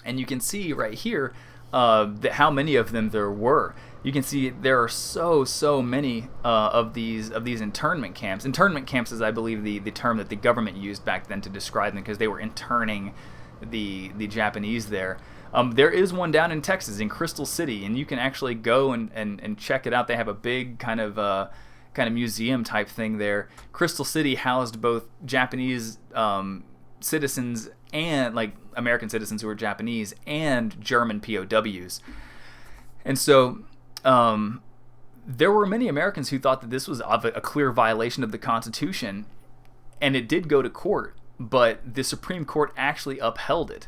Speaker 1: And you can see right here how many of them there were. You can see there are so many of these internment camps. Internment camps is, I believe, the term that the government used back then to describe them, because they were interning the Japanese there. There is one down in Texas, in Crystal City, and you can actually go and check it out. They have a big kind of museum type thing there. Crystal City housed both Japanese citizens and like American citizens who were Japanese, and German POWs. And so there were many Americans who thought that this was a clear violation of the Constitution, and it did go to court, but the Supreme Court actually upheld it,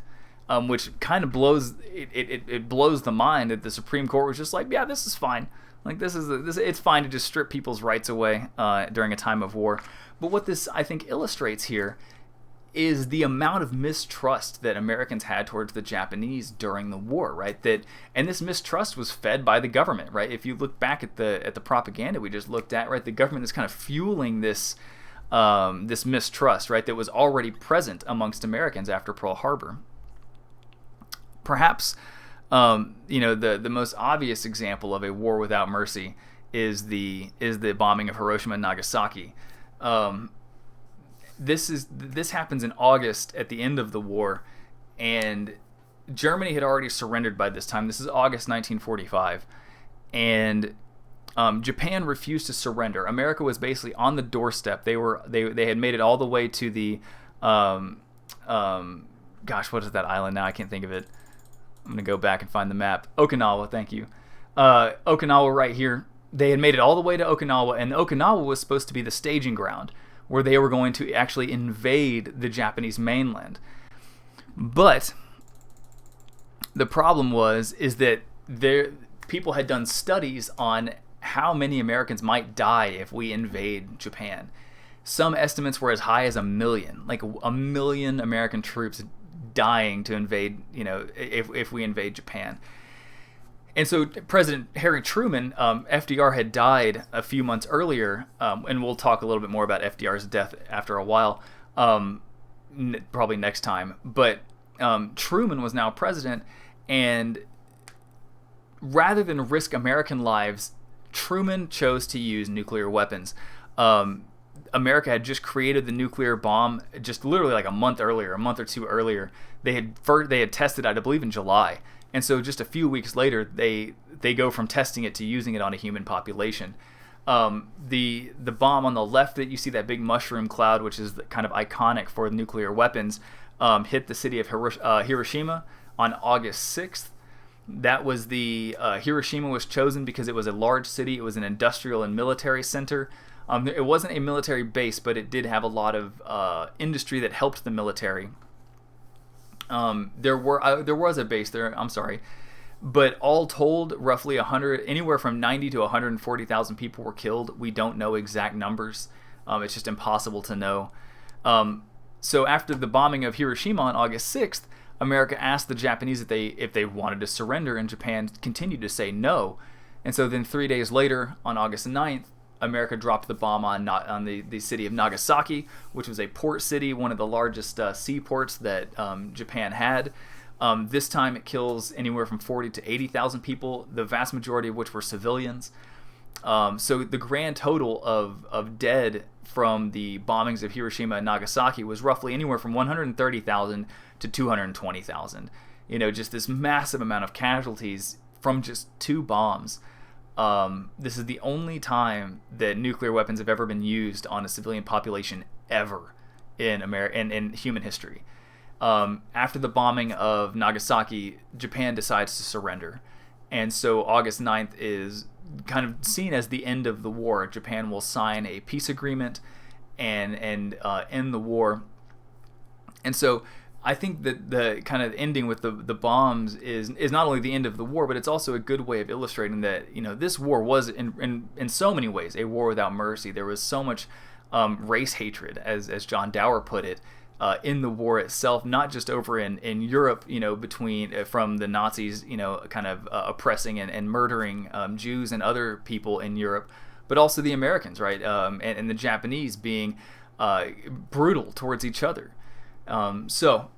Speaker 1: which kind of blows the mind that the Supreme Court was just like, yeah, this is fine. Like it's fine to just strip people's rights away during a time of war. But what this, I think, illustrates here is the amount of mistrust that Americans had towards the Japanese during the war, right? And this mistrust was fed by the government, right? If you look back at the propaganda we just looked at, right, the government is kind of fueling this this mistrust, right, that was already present amongst Americans after Pearl Harbor. Perhaps, the most obvious example of a war without mercy is the bombing of Hiroshima and Nagasaki. This happens in August at the end of the war, and Germany had already surrendered by this time. This is August 1945, and Japan refused to surrender. America was basically on the doorstep. They had made it all the way to the gosh, what is that island now? I can't think of it. I'm gonna go back and find the map. Okinawa, thank you. Okinawa right here. They had made it all the way to Okinawa, and Okinawa was supposed to be the staging ground where they were going to actually invade the Japanese mainland. But the problem is that people had done studies on how many Americans might die if we invade Japan. Some estimates were as high as 1 million, like 1 million American troops dying to invade, if we invade Japan. And so President Harry Truman, FDR had died a few months earlier, and we'll talk a little bit more about FDR's death after a while, probably next time. But Truman was now president, and rather than risk American lives, Truman chose to use nuclear weapons. America had just created the nuclear bomb just literally like a month or two earlier. They had tested it, I believe, in July. And so just a few weeks later, they go from testing it to using it on a human population. The bomb on the left that you see, that big mushroom cloud, which is kind of iconic for nuclear weapons, hit the city of Hiroshima on August 6th. That was Hiroshima was chosen because it was a large city. It was an industrial and military center. It wasn't a military base, but it did have a lot of industry that helped the military. There was a base there. I'm sorry, but all told, roughly anywhere from 90 to 140,000 people were killed. We don't know exact numbers. It's just impossible to know. So after the bombing of Hiroshima on August 6th, America asked the Japanese if they wanted to surrender, and Japan continued to say no. And so then 3 days later, on August 9th, America dropped the bomb on the city of Nagasaki, which was a port city, one of the largest seaports that Japan had. This time it kills anywhere from 40 to 80,000 people, the vast majority of which were civilians. So the grand total of dead from the bombings of Hiroshima and Nagasaki was roughly anywhere from 130,000 to 220,000. Just this massive amount of casualties from just 2 bombs. This is the only time that nuclear weapons have ever been used on a civilian population ever in in human history. After the bombing of Nagasaki, Japan decides to surrender. And so August 9th is kind of seen as the end of the war. Japan will sign a peace agreement and end the war. And so I think that the kind of ending with the bombs is not only the end of the war, but it's also a good way of illustrating that this war was in so many ways a war without mercy. There was so much race hatred, as John Dower put it, in the war itself, not just over in Europe, from the Nazis, kind of oppressing and murdering Jews and other people in Europe, but also the Americans, right, and the Japanese being brutal towards each other. So